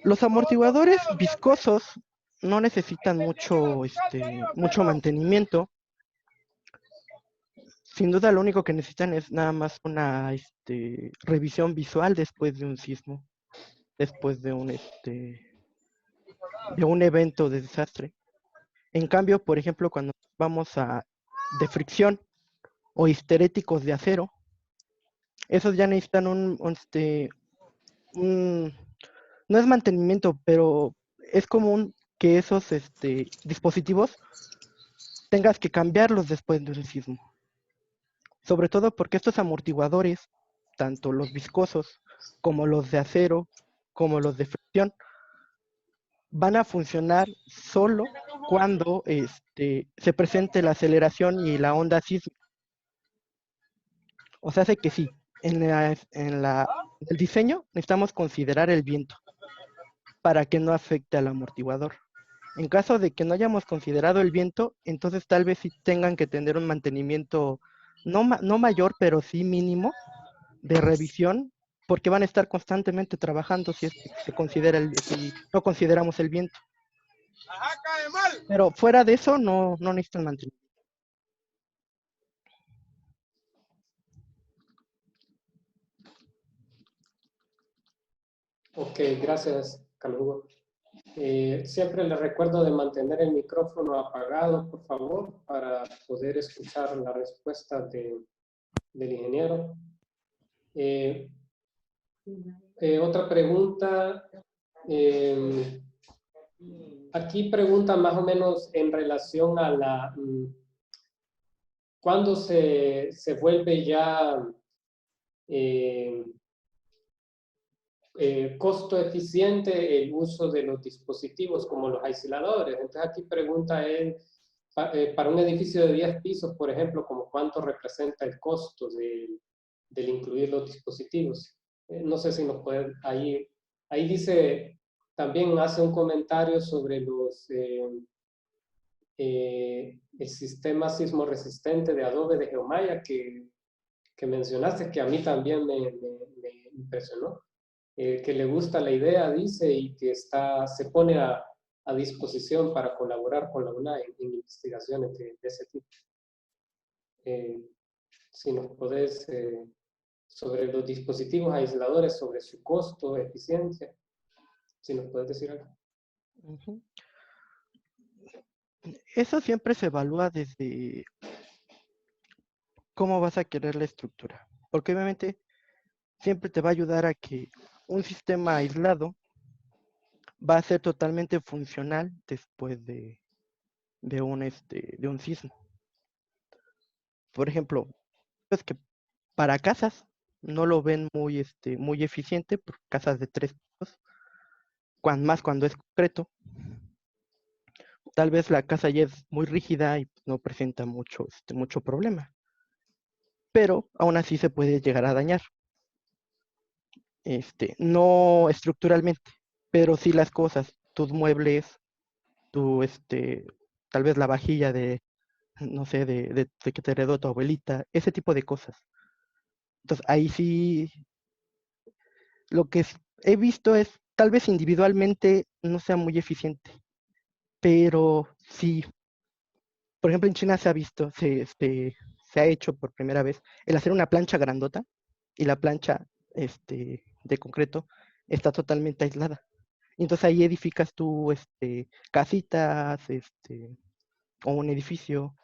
Los amortiguadores viscosos no necesitan mucho mantenimiento. Sin duda lo único que necesitan es nada más una revisión visual después de un sismo, después de un evento de desastre. En cambio, por ejemplo, cuando vamos de fricción o histeréticos de acero, esos ya necesitan no es mantenimiento, pero es común que esos dispositivos tengas que cambiarlos después de un sismo. Sobre todo porque estos amortiguadores, tanto los viscosos como los de acero, como los de fricción, van a funcionar solo cuando se presente la aceleración y la onda sísmica. O sea, hace que sí, en el diseño necesitamos considerar el viento para que no afecte al amortiguador. En caso de que no hayamos considerado el viento, entonces tal vez sí tengan que tener un mantenimiento no mayor, pero sí mínimo de revisión, porque van a estar constantemente trabajando si es que si no consideramos el viento. Ajá, cae mal. Pero fuera de eso no necesitan mantenimiento. Ok, gracias, Carlos Hugo. Siempre les recuerdo de mantener el micrófono apagado, por favor, para poder escuchar la respuesta del ingeniero. Otra pregunta. Aquí pregunta más o menos en relación a ¿cuándo se vuelve ya costo eficiente el uso de los dispositivos como los aisladores? Entonces aquí pregunta él, para un edificio de 10 pisos, por ejemplo, como cuánto representa el costo del incluir los dispositivos. No sé si nos puede, ahí dice, también hace un comentario sobre el sistema sismo resistente de Adobe de Geomaya que mencionaste, que a mí también me impresionó. Que le gusta la idea, dice, y que se pone a disposición para colaborar con la UNA en investigaciones de ese tipo. Si nos podés, sobre los dispositivos aisladores, sobre su costo, eficiencia, si nos puedes decir algo. Uh-huh. Eso siempre se evalúa desde cómo vas a querer la estructura, porque obviamente siempre te va a ayudar a que un sistema aislado va a ser totalmente funcional después de un sismo. Por ejemplo, pues que para casas no lo ven muy eficiente, por casas de 3 pisos, más cuando es concreto. Tal vez la casa ya es muy rígida y no presenta mucho problema, pero aún así se puede llegar a dañar. No estructuralmente, pero sí las cosas, tus muebles, tal vez la vajilla no sé, de que te heredó tu abuelita, ese tipo de cosas. Entonces, ahí sí, lo que he visto es, tal vez individualmente no sea muy eficiente, pero sí, por ejemplo, en China se ha visto, se ha hecho por primera vez el hacer una plancha grandota y la plancha de concreto está totalmente aislada. Y entonces ahí edificas tú casitas, o un edificio.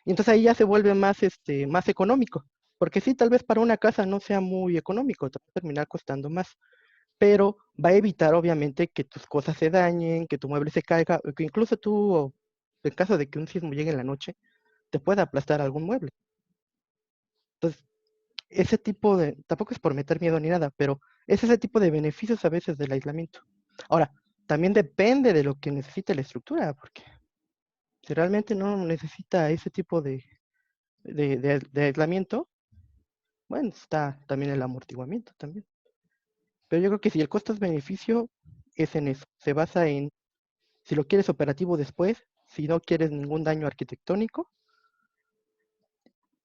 Y entonces ahí ya se vuelve más económico. Porque sí, tal vez para una casa no sea muy económico, te va a terminar costando más. Pero va a evitar, obviamente, que tus cosas se dañen, que tu mueble se caiga, o que incluso tú, en caso de que un sismo llegue en la noche, te pueda aplastar algún mueble. Entonces, ese tipo tampoco es por meter miedo ni nada, pero es ese tipo de beneficios a veces del aislamiento. Ahora, también depende de lo que necesite la estructura, porque si realmente no necesita ese tipo de aislamiento, bueno, está también el amortiguamiento también. Pero yo creo que si el costo-beneficio es en eso, se basa en si lo quieres operativo después, si no quieres ningún daño arquitectónico,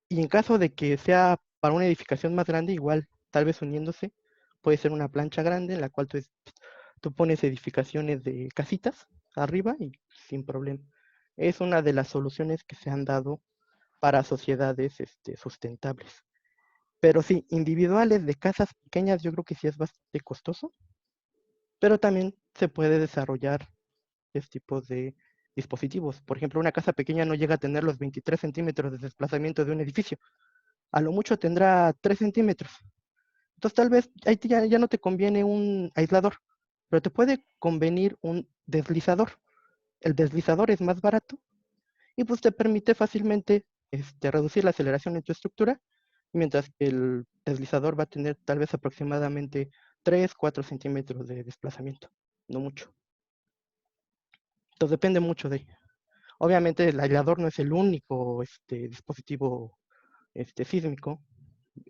y en caso de que sea para una edificación más grande, igual, tal vez uniéndose, puede ser una plancha grande en la cual tú pones edificaciones de casitas arriba y sin problema. Es una de las soluciones que se han dado para sociedades sustentables. Pero sí, individuales de casas pequeñas yo creo que sí es bastante costoso, pero también se puede desarrollar este tipo de dispositivos. Por ejemplo, una casa pequeña no llega a tener los 23 centímetros de desplazamiento de un edificio. A lo mucho tendrá 3 centímetros. Entonces tal vez ahí ya no te conviene un aislador, pero te puede convenir un deslizador. El deslizador es más barato y pues te permite fácilmente reducir la aceleración en tu estructura, mientras que el deslizador va a tener tal vez aproximadamente 3, 4 centímetros de desplazamiento, no mucho. Entonces depende mucho de ello. Obviamente el aislador no es el único dispositivo sísmico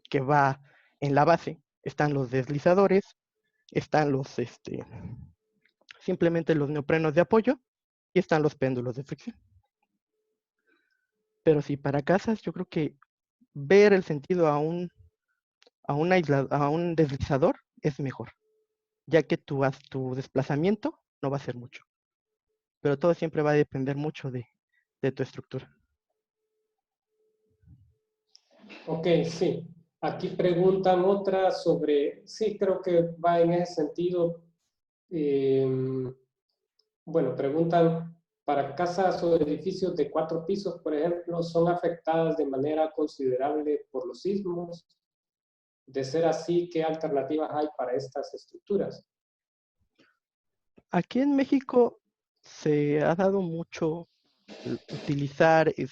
que va en la base. Están los deslizadores, están simplemente los neoprenos de apoyo y están los péndulos de fricción. Pero sí, para casas yo creo que ver el sentido a un deslizador es mejor, ya que tu desplazamiento no va a ser mucho. Pero todo siempre va a depender mucho de tu estructura. Ok, sí. Aquí preguntan otra sobre, sí, creo que va en ese sentido. Bueno, preguntan, para casas o edificios de 4 pisos, por ejemplo, ¿son afectadas de manera considerable por los sismos? De ser así, ¿qué alternativas hay para estas estructuras? Aquí en México se ha dado mucho utilizar ¿cómo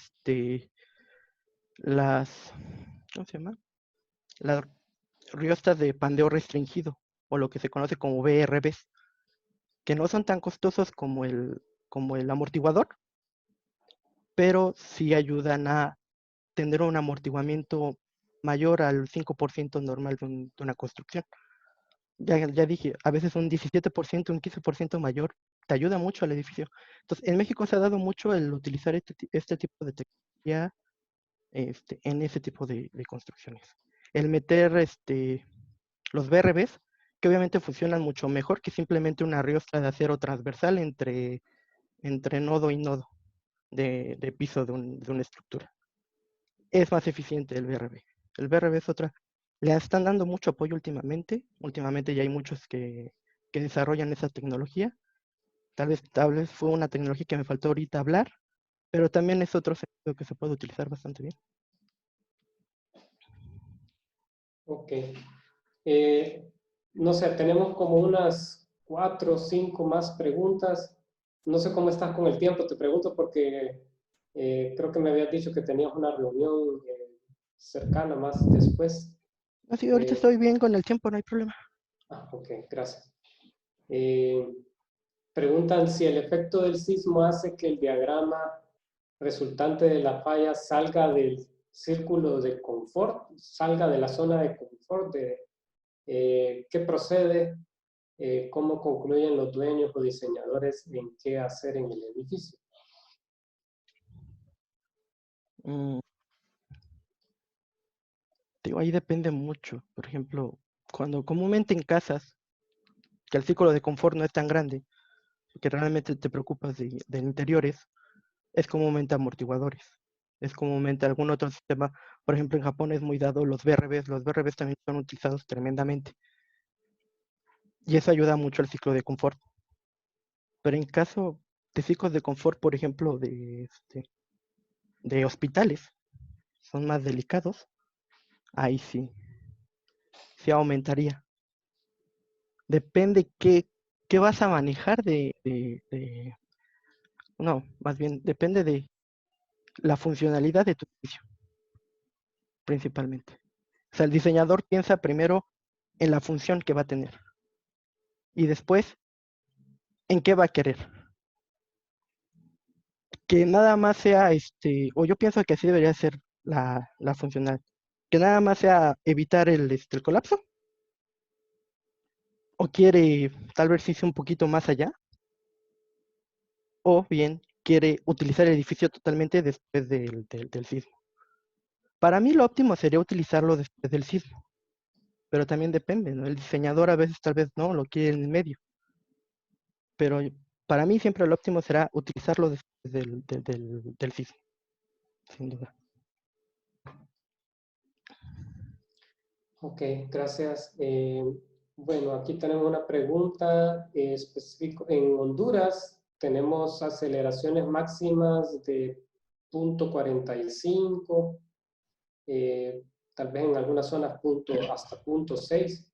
se llama? Las riostas de pandeo restringido, o lo que se conoce como VRBs, que no son tan costosos como el amortiguador, pero sí ayudan a tener un amortiguamiento mayor al 5% normal de una construcción. Ya dije, a veces un 17%, un 15% mayor te ayuda mucho al edificio. Entonces, en México se ha dado mucho el utilizar este tipo de tecnología en ese tipo de construcciones. El meter los BRBs, que obviamente funcionan mucho mejor que simplemente una riostra de acero transversal entre nodo y nodo de piso de una estructura. Es más eficiente el BRB. El BRB es otra. Le están dando mucho apoyo últimamente. Últimamente ya hay muchos que desarrollan esa tecnología. Tal vez fue una tecnología que me faltó ahorita hablar, pero también es otro sentido que se puede utilizar bastante bien. Ok. No sé, tenemos como unas 4 o 5 más preguntas. No sé cómo estás con el tiempo, te pregunto porque creo que me habías dicho que tenías una reunión cercana más después. Así, ahorita estoy bien con el tiempo, no hay problema. Ok, gracias. Preguntan si el efecto del sismo hace que el diagrama resultante de la falla salga del círculo de confort, salga de la zona de confort, qué procede, cómo concluyen los dueños o diseñadores en qué hacer en el edificio. Digo, ahí depende mucho. Por ejemplo, cuando comúnmente en casas, que el círculo de confort no es tan grande, que realmente te preocupas de interiores, es comúnmente amortiguadores. Es comúnmente algún otro sistema. Por ejemplo, en Japón es muy dado los BRBs. Los BRBs también son utilizados tremendamente. Y eso ayuda mucho al ciclo de confort. Pero en caso de ciclos de confort, por ejemplo, de hospitales, son más delicados, ahí sí aumentaría. Depende qué vas a manejar no, más bien depende de la funcionalidad de tu edificio, principalmente. O sea, el diseñador piensa primero en la función que va a tener y después en qué va a querer. Que nada más sea, o yo pienso que así debería ser la funcional, que nada más sea evitar el colapso, o quiere tal vez irse un poquito más allá, o bien quiere utilizar el edificio totalmente después del sismo. Para mí lo óptimo sería utilizarlo después del sismo, pero también depende, ¿no? El diseñador a veces tal vez no, lo quiere en el medio, pero para mí siempre lo óptimo será utilizarlo después del sismo, sin duda. Ok, gracias. Bueno, aquí tenemos una pregunta específica. En Honduras tenemos aceleraciones máximas de 0.45, tal vez en algunas zonas hasta 0.6,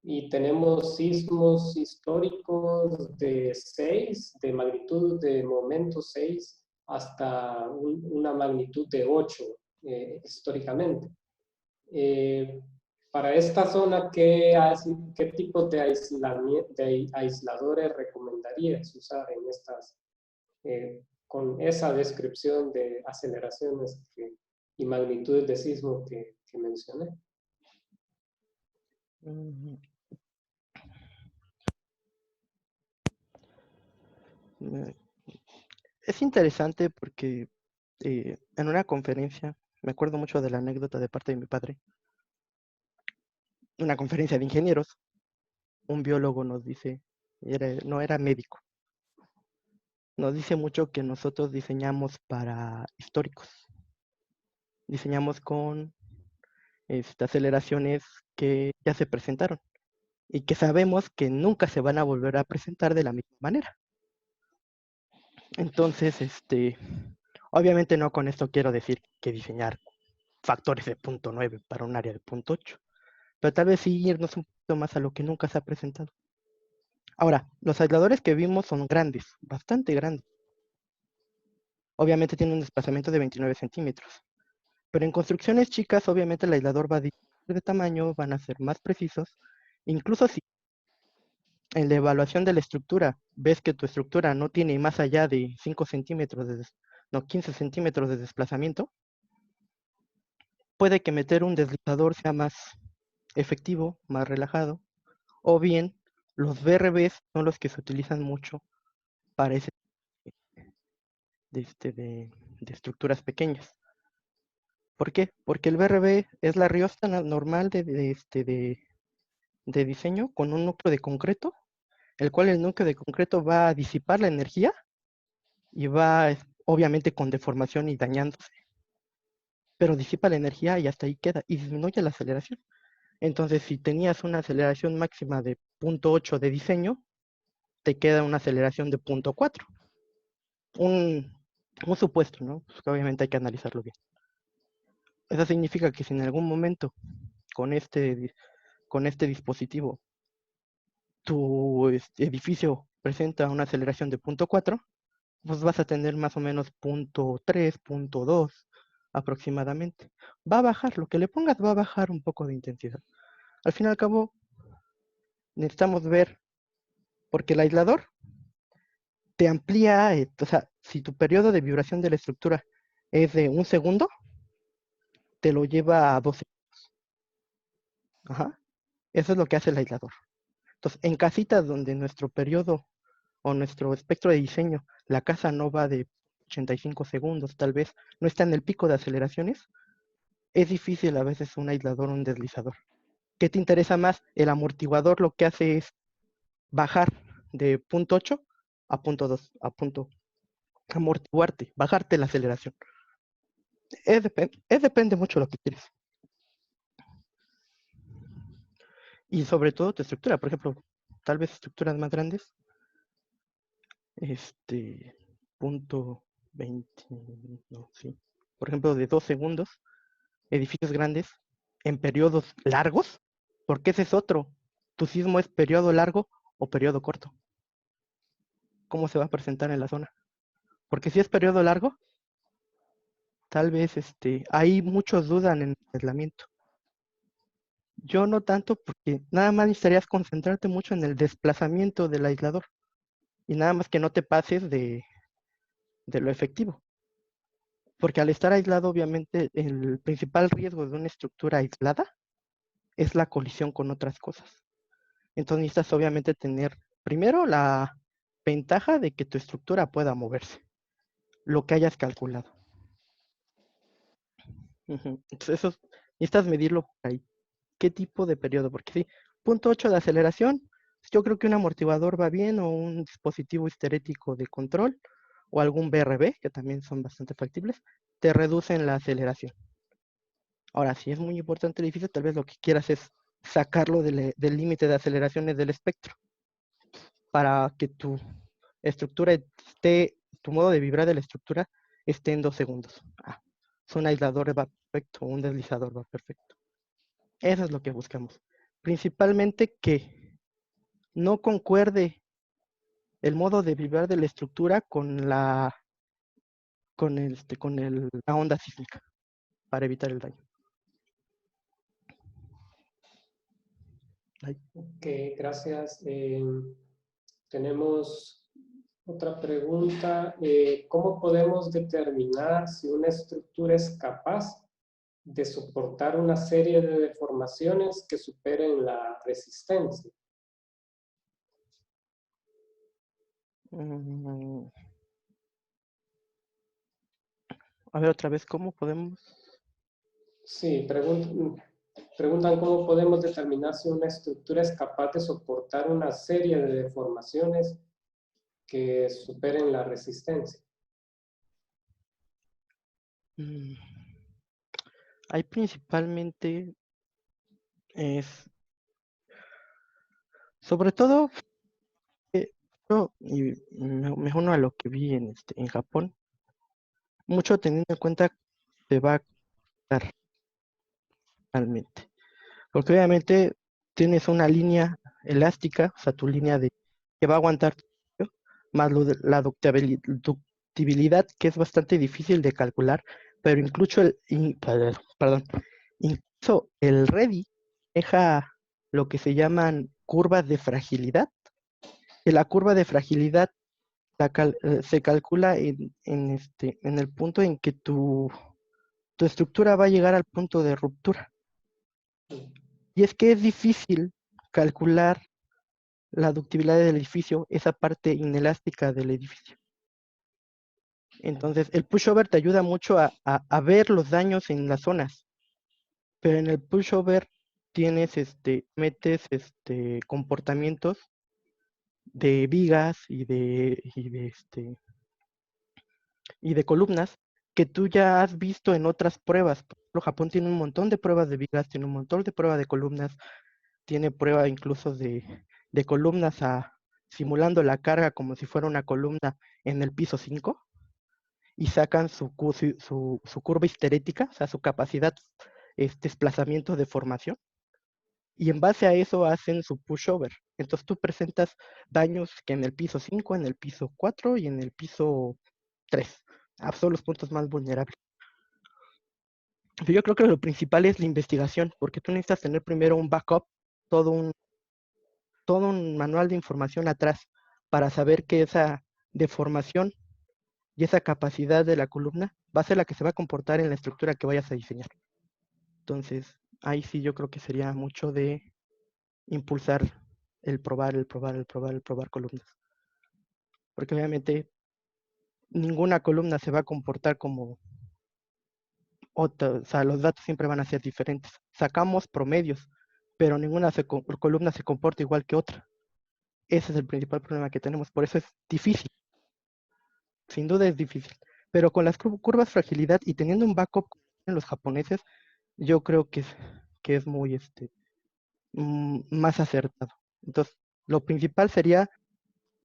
y tenemos sismos históricos de 6, de magnitud de momento 6, hasta una magnitud de 8 históricamente. Para esta zona, ¿qué tipo de aisladores recomendarías usar en estas con esa descripción de aceleraciones y magnitudes de sismo que mencioné. Mm, Es interesante porque en una conferencia, me acuerdo mucho de la anécdota de parte de mi padre, una conferencia de ingenieros, un biólogo nos dice, no era médico, nos dice mucho que nosotros diseñamos para históricos, diseñamos con aceleraciones que ya se presentaron y que sabemos que nunca se van a volver a presentar de la misma manera. Entonces, obviamente no con esto quiero decir que diseñar factores de 0.9 para un área de 0.8, pero tal vez sí irnos un poquito más a lo que nunca se ha presentado. Ahora, los aisladores que vimos son grandes, bastante grandes. Obviamente tienen un desplazamiento de 29 centímetros, pero en construcciones chicas, obviamente el aislador va a disminuir de tamaño, van a ser más precisos, incluso si en la evaluación de la estructura ves que tu estructura no tiene más allá de 5 centímetros, 15 centímetros de desplazamiento, puede que meter un deslizador sea más efectivo, más relajado, o bien los BRBs son los que se utilizan mucho para ese de estructuras pequeñas. ¿Por qué? Porque el BRB es la riosta normal de diseño con un núcleo de concreto, el cual el núcleo de concreto va a disipar la energía y va, obviamente, con deformación y dañándose, pero disipa la energía y hasta ahí queda y disminuye la aceleración. Entonces, si tenías una aceleración máxima de 0.8 de diseño, te queda una aceleración de 0.4. Un supuesto, ¿no? Pues obviamente hay que analizarlo bien. Eso significa que si en algún momento con este dispositivo tu edificio presenta una aceleración de 0.4, pues vas a tener más o menos 0.3, 0.2 aproximadamente. Va a bajar, lo que le pongas va a bajar un poco de intensidad. Al fin y al cabo, necesitamos ver, porque el aislador te amplía, o sea, si tu periodo de vibración de la estructura es de 1 segundo, te lo lleva a 12 segundos. Ajá. Eso es lo que hace el aislador. Entonces, en casitas donde nuestro periodo o nuestro espectro de diseño, la casa no va de 85 segundos, tal vez no está en el pico de aceleraciones, es difícil a veces un aislador o un deslizador. ¿Qué te interesa más? El amortiguador lo que hace es bajar de 0.8 a 0.2, amortiguarte, bajarte la aceleración. Depende mucho de lo que quieres. Y sobre todo tu estructura, por ejemplo, tal vez estructuras más grandes, punto 20, no, sí. Por ejemplo, de 2 segundos, edificios grandes, en periodos largos, porque ese es otro. ¿Tu sismo es periodo largo o periodo corto? ¿Cómo se va a presentar en la zona? Porque si es periodo largo, tal vez ahí muchos dudan en el aislamiento. Yo no tanto, porque nada más necesitarías concentrarte mucho en el desplazamiento del aislador y nada más que no te pases de lo efectivo. Porque al estar aislado, obviamente, el principal riesgo de una estructura aislada es la colisión con otras cosas. Entonces necesitas obviamente tener primero la ventaja de que tu estructura pueda moverse, lo que hayas calculado. Entonces eso necesitas medirlo por ahí. ¿Qué tipo de periodo? Porque sí, 0.8 de aceleración, yo creo que un amortiguador va bien o un dispositivo histerético de control o algún BRB, que también son bastante factibles, te reducen la aceleración. Ahora, si es muy importante el edificio, tal vez lo que quieras es sacarlo del límite de aceleraciones del espectro para que tu estructura tu modo de vibrar de la estructura esté en 2 segundos. Un aislador va perfecto, un deslizador va perfecto. Eso es lo que buscamos. Principalmente que no concuerde el modo de vibrar de la estructura con la onda sísmica para evitar el daño. Ok, gracias. Tenemos Otra pregunta, ¿cómo podemos determinar si una estructura es capaz de soportar una serie de deformaciones que superen la resistencia? Mm, A ver, otra vez, ¿cómo podemos? Sí, preguntan cómo podemos determinar si una estructura es capaz de soportar una serie de deformaciones que superen la resistencia. Mm, Hay principalmente, es, sobre todo, y me uno a lo que vi en Japón, mucho teniendo en cuenta que se va a quitar realmente. Porque obviamente tienes una línea elástica, o sea, tu línea de que va a aguantar todo, más la ductibilidad, que es bastante difícil de calcular, pero incluso perdón, incluso el Ready deja lo que se llaman curvas de fragilidad, que la curva de fragilidad se calcula en el punto en que tu estructura va a llegar al punto de ruptura. Y es que es difícil calcular la ductibilidad del edificio, esa parte inelástica del edificio. Entonces, el pushover te ayuda mucho a ver los daños en las zonas, pero en el pushover metes comportamientos de vigas y de columnas que tú ya has visto en otras pruebas. Por ejemplo, Japón tiene un montón de pruebas de vigas, tiene un montón de pruebas de columnas, tiene prueba incluso de columnas simulando la carga como si fuera una columna en el piso 5 y sacan su curva histerética, o sea, su capacidad, desplazamiento de formación, y en base a eso hacen su pushover. Entonces tú presentas daños que en el piso 5, en el piso 4 y en el piso 3. Son los puntos más vulnerables. Pero yo creo que lo principal es la investigación, porque tú necesitas tener primero un backup, todo un, todo un manual de información atrás para saber que esa deformación y esa capacidad de la columna va a ser la que se va a comportar en la estructura que vayas a diseñar. Entonces, ahí sí yo creo que sería mucho de impulsar el probar columnas. Porque obviamente ninguna columna se va a comportar como otra, o sea, los datos siempre van a ser diferentes. Sacamos promedios, pero ninguna columna se comporta igual que otra. Ese es el principal problema que tenemos, por eso es difícil, sin duda es difícil. Pero con las curvas fragilidad y teniendo un backup en los japoneses, yo creo que es muy más acertado. Entonces, lo principal sería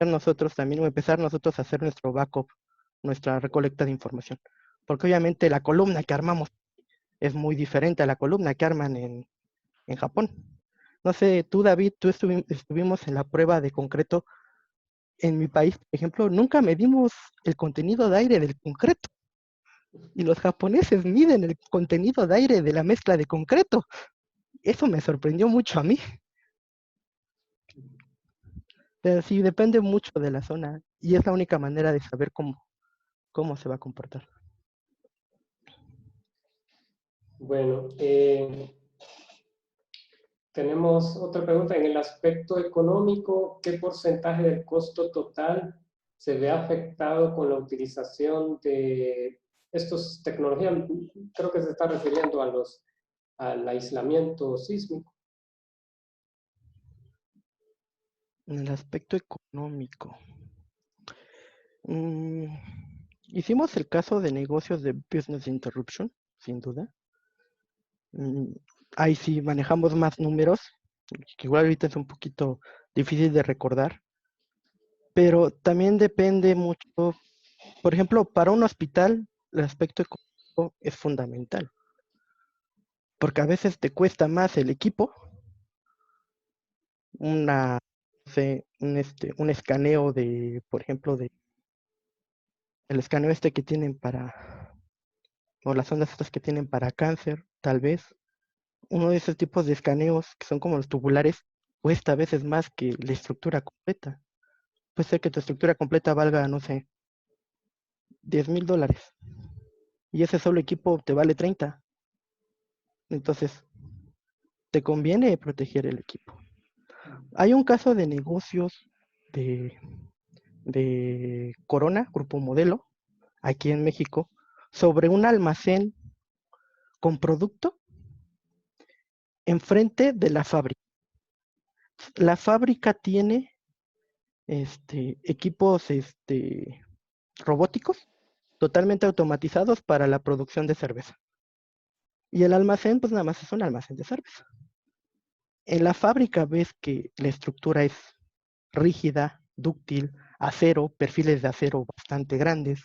nosotros también, o empezar nosotros a hacer nuestro backup, nuestra recolecta de información. Porque obviamente la columna que armamos es muy diferente a la columna que arman en Japón. No sé, tú David, estuvimos en la prueba de concreto. En mi país, por ejemplo, nunca medimos el contenido de aire del concreto. Y los japoneses miden el contenido de aire de la mezcla de concreto. Eso me sorprendió mucho a mí. Pero sí, depende mucho de la zona. Y es la única manera de saber cómo se va a comportar. Bueno, tenemos otra pregunta. En el aspecto económico, ¿qué porcentaje del costo total se ve afectado con la utilización de estas tecnologías? Creo que se está refiriendo al aislamiento sísmico. En el aspecto económico. Hicimos el caso de negocios de business interruption, sin duda. Ahí sí manejamos más números, que igual ahorita es un poquito difícil de recordar, pero también depende mucho. Por ejemplo, para un hospital, el aspecto económico es fundamental, porque a veces te cuesta más el equipo, no sé, un escaneo por ejemplo, el escaneo que tienen o las ondas estas que tienen para cáncer, tal vez. Uno de esos tipos de escaneos, que son como los tubulares, cuesta a veces más que la estructura completa. puede ser que tu estructura completa valga, no sé, $10,000. Y ese solo equipo te vale 30. Entonces, te conviene proteger el equipo. Hay un caso de negocios de, de Corona, Grupo Modelo, aquí en México, sobre un almacén con producto enfrente de la fábrica. La fábrica tiene equipos robóticos totalmente automatizados para la producción de cerveza. Y el almacén, pues nada más es un almacén de cerveza. En la fábrica ves que la estructura es rígida, dúctil, acero, perfiles de acero bastante grandes.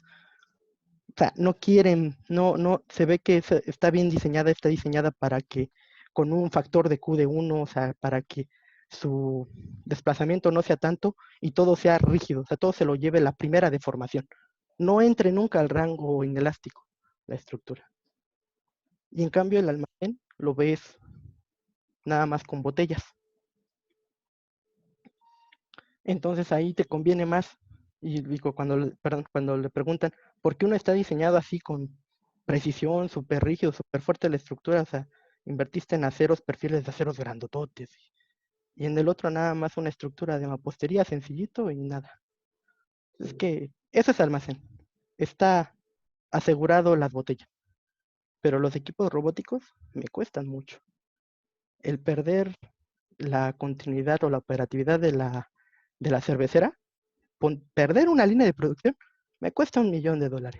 O sea, no quieren, no, se ve que está bien diseñada, está diseñada para que con un factor de Q de 1, o sea, para que su desplazamiento no sea tanto y todo sea rígido, o sea, todo se lo lleve la primera deformación. No entre nunca al rango inelástico la estructura. Y en cambio el almacén lo ves nada más con botellas. Entonces ahí te conviene más. Y digo, cuando le preguntan, ¿por qué uno está diseñado así con precisión, súper rígido, súper fuerte la estructura? O sea, invertiste en aceros, perfiles de aceros grandototes. Y en el otro nada más una estructura de mampostería sencillito y nada. Es que eso es almacén. Está asegurado las botellas. Pero los equipos robóticos me cuestan mucho. El perder la continuidad o la operatividad de la cervecera, perder una línea de producción, me cuesta $1,000,000.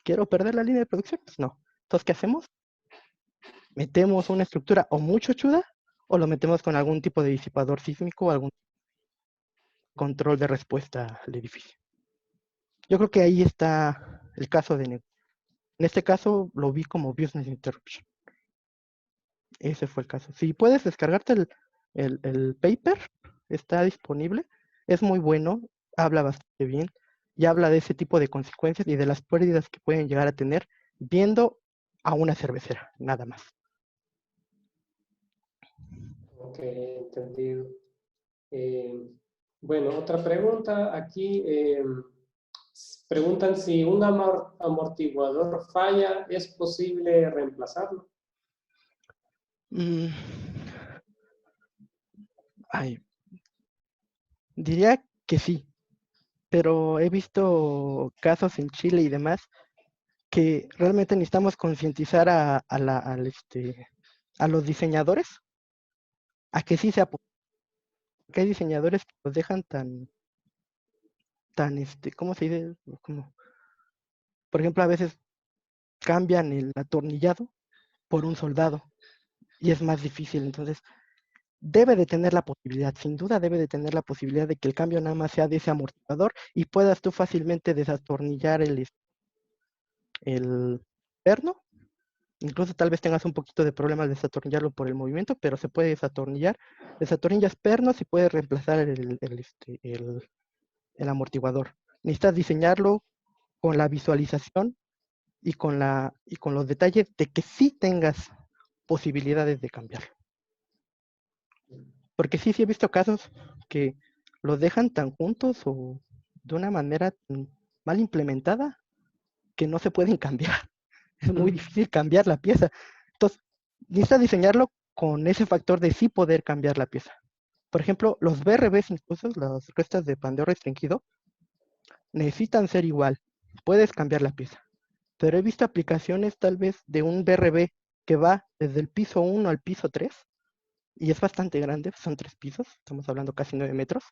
¿Quiero perder la línea de producción? Pues no. Entonces, ¿qué hacemos? ¿Metemos una estructura o mucho chuda o lo metemos con algún tipo de disipador sísmico o algún control de respuesta al edificio? Yo creo que ahí está el caso de negocio. En este caso lo vi como business interruption. Ese fue el caso. Si puedes descargarte el paper, está disponible. Es muy bueno, habla bastante bien y habla de ese tipo de consecuencias y de las pérdidas que pueden llegar a tener viendo a una cervecera, nada más. Ok, entendido. Bueno, otra pregunta aquí. Preguntan si un amortiguador falla, ¿es posible reemplazarlo? Ay, diría que sí, pero he visto casos en Chile y demás que realmente necesitamos concientizar a los diseñadores a que sí sea posible. Que hay diseñadores que los dejan tan, ¿cómo se dice? Como, por ejemplo, a veces cambian el atornillado por un soldado y es más difícil. Entonces, debe de tener la posibilidad, sin duda debe de tener la posibilidad de que el cambio nada más sea de ese amortiguador y puedas tú fácilmente desatornillar el perno. Incluso tal vez tengas un poquito de problema al desatornillarlo por el movimiento, pero se puede desatornillar. Desatornillas pernos y puedes reemplazar el amortiguador. Necesitas diseñarlo con la visualización y con los detalles de que sí tengas posibilidades de cambiarlo. Porque sí he visto casos que los dejan tan juntos o de una manera mal implementada que no se pueden cambiar. Es muy difícil cambiar la pieza. Entonces, necesitas diseñarlo con ese factor de sí poder cambiar la pieza. Por ejemplo, los BRBs, incluso las restas de pandeo restringido, necesitan ser igual. Puedes cambiar la pieza. Pero he visto aplicaciones tal vez de un BRB que va desde el piso 1 al piso 3 y es bastante grande, son 3 pisos, estamos hablando casi 9 metros,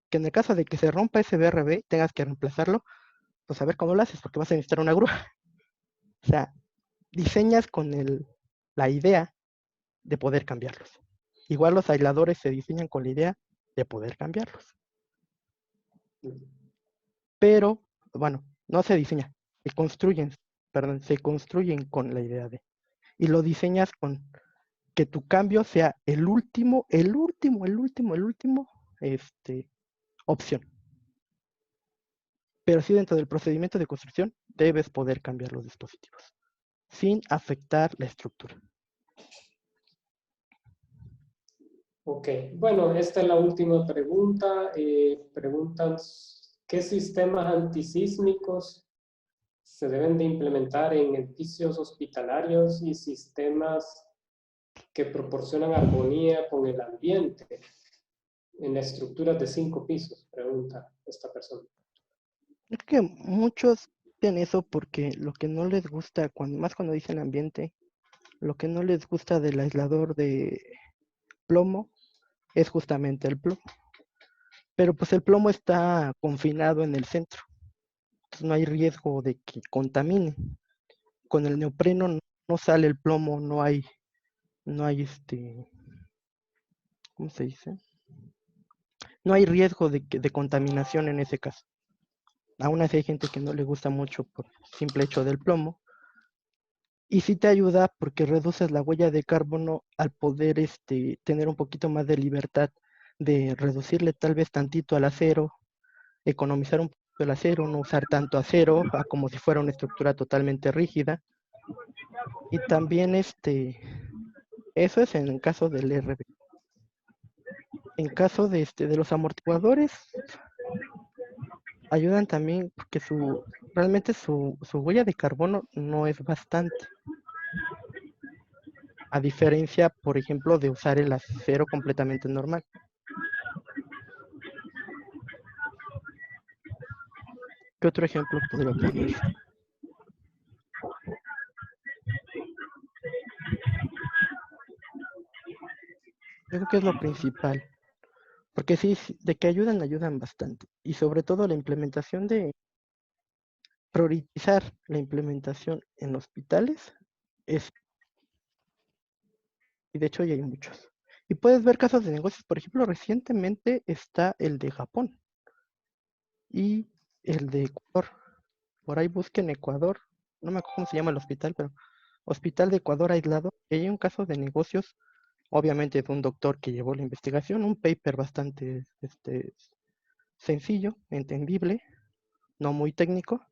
que en el caso de que se rompa ese BRB, tengas que reemplazarlo, pues a ver cómo lo haces, porque vas a necesitar una grúa. O sea, diseñas con la idea de poder cambiarlos. Igual los aisladores se diseñan con la idea de poder cambiarlos. Pero, bueno, no se diseña, se construyen con la idea de. Y lo diseñas con que tu cambio sea el último opción. Pero sí, dentro del procedimiento de construcción debes poder cambiar los dispositivos sin afectar la estructura. Ok, bueno, esta es la última pregunta. Preguntan qué sistemas antisísmicos se deben de implementar en edificios hospitalarios y sistemas que proporcionan armonía con el ambiente en estructuras de 5 pisos, pregunta esta persona. Es que muchos dicen eso porque lo que no les gusta, más cuando dicen ambiente, lo que no les gusta del aislador de plomo es justamente el plomo. Pero pues el plomo está confinado en el centro, entonces no hay riesgo de que contamine. Con el neopreno no sale el plomo, no hay ¿cómo se dice? No hay riesgo de contaminación en ese caso. Aún así hay gente que no le gusta mucho por simple hecho del plomo. Y sí te ayuda porque reduces la huella de carbono al poder tener un poquito más de libertad de reducirle tal vez tantito al acero, economizar un poco el acero, no usar tanto acero a como si fuera una estructura totalmente rígida. Y también eso es en el caso del RB. En caso de los amortiguadores, ayudan también porque realmente su huella de carbono no es bastante. A diferencia, por ejemplo, de usar el acero completamente normal. ¿Qué otro ejemplo podría poner? Yo creo que es lo principal. Porque sí, de que ayudan, ayudan bastante. Y sobre todo la implementación de priorizar la implementación en hospitales y de hecho ya hay muchos. Y puedes ver casos de negocios, por ejemplo, recientemente está el de Japón y el de Ecuador. Por ahí busquen Ecuador, no me acuerdo cómo se llama el hospital, pero Hospital de Ecuador aislado. Y hay un caso de negocios, obviamente de un doctor que llevó la investigación, un paper bastante sencillo, entendible, no muy técnico,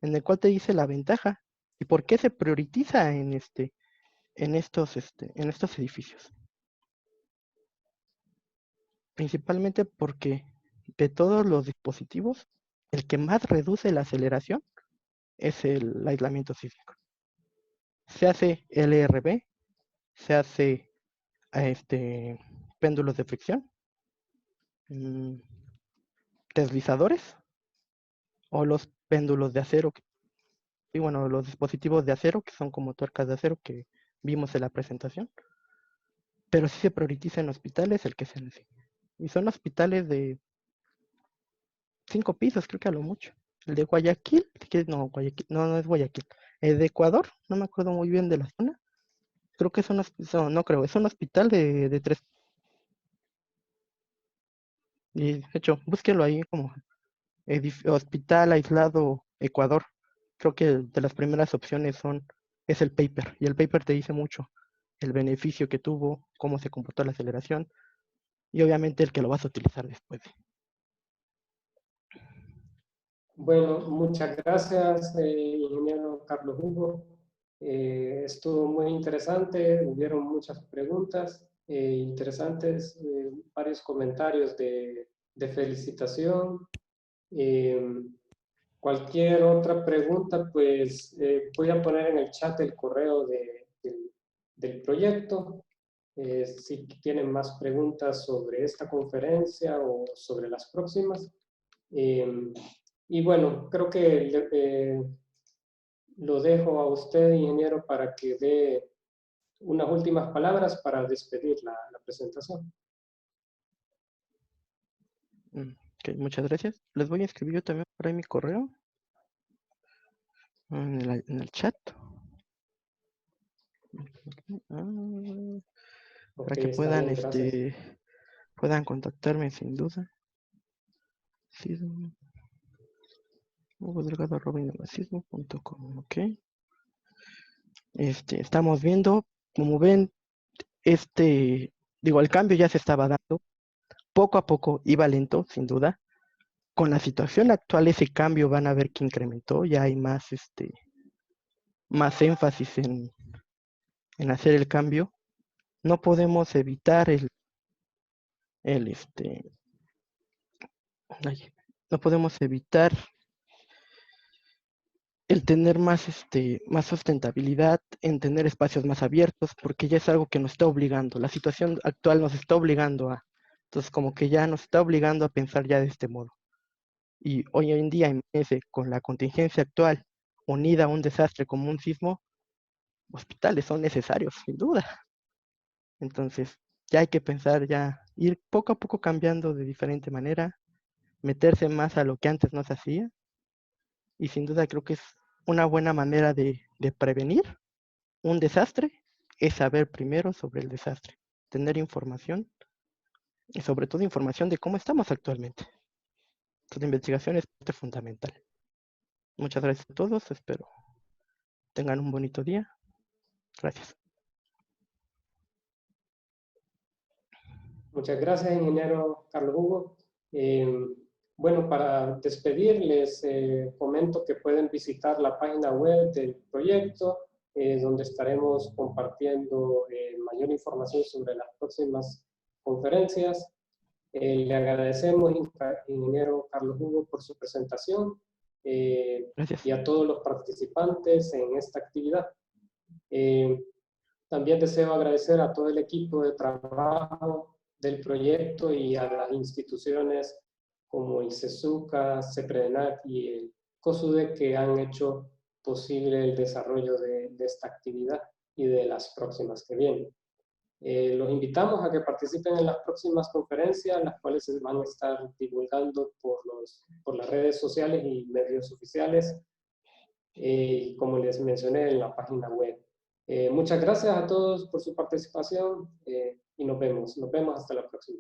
en el cual te dice la ventaja y por qué se prioriza en estos edificios. Principalmente porque de todos los dispositivos, el que más reduce la aceleración es el aislamiento sísmico. Se hace LRB, se hace péndulos de fricción, deslizadores o los péndulos de acero, y bueno, los dispositivos de acero que son como tuercas de acero que vimos en la presentación. Pero sí se prioriza en hospitales el que se enseña. Y son hospitales de 5 pisos, creo que a lo mucho. El de Guayaquil, no, Guayaquil, no es Guayaquil. El de Ecuador, no me acuerdo muy bien de la zona. Creo que es no creo, es un hospital de 3. Y de hecho, búsquelo ahí como hospital aislado Ecuador. Creo que de las primeras opciones es el paper. Y el paper te dice mucho el beneficio que tuvo, cómo se comportó la aceleración y obviamente el que lo vas a utilizar después. Bueno, muchas gracias, ingeniero Carlos Hugo. Estuvo muy interesante, hubieron muchas preguntas interesantes, varios comentarios de felicitación. Cualquier otra pregunta, pues voy a poner en el chat el correo del proyecto. Si tienen más preguntas sobre esta conferencia o sobre las próximas. Y bueno, creo que lo dejo a usted, ingeniero, para que dé unas últimas palabras para despedir la presentación. Ok, muchas gracias. Les voy a escribir yo también por ahí mi correo en el chat. Para que está puedan, bien, gracias. puedan contactarme sin duda. hugodelgado@innovacismo.com, ok. Estamos viendo, como ven, el cambio ya se estaba dando. Poco a poco iba lento, sin duda. Con la situación actual, ese cambio van a ver que incrementó. Ya hay más énfasis en hacer el cambio. No podemos evitar el, no podemos evitar el tener más, más sustentabilidad, en tener espacios más abiertos, porque ya es algo que nos está obligando. La situación actual nos está obligando a, entonces como que ya nos está obligando a pensar ya de este modo. Y hoy en día, imagínense, con la contingencia actual, unida a un desastre como un sismo, hospitales son necesarios, sin duda. Entonces, ya hay que pensar ya, ir poco a poco cambiando de diferente manera, meterse más a lo que antes no se hacía, y sin duda creo que es una buena manera de prevenir un desastre, es saber primero sobre el desastre, tener información, y sobre todo información de cómo estamos actualmente. Entonces, la investigación es parte fundamental. Muchas gracias a todos, espero tengan un bonito día. Gracias. Muchas gracias, ingeniero Carlos Hugo. Bueno, para despedirles, comento que pueden visitar la página web del proyecto, donde estaremos compartiendo mayor información sobre las próximas conferencias. Le agradecemos, ingeniero Carlos Hugo, por su presentación Gracias. y a todos los participantes en esta actividad. También deseo agradecer a todo el equipo de trabajo del proyecto y a las instituciones como el CESUCA, CEPREDENAC y el COSUDE que han hecho posible el desarrollo de esta actividad y de las próximas que vienen. Los invitamos a que participen en las próximas conferencias, las cuales se van a estar divulgando por las redes sociales y medios oficiales, como les mencioné en la página web. Muchas gracias a todos por su participación y nos vemos hasta la próxima.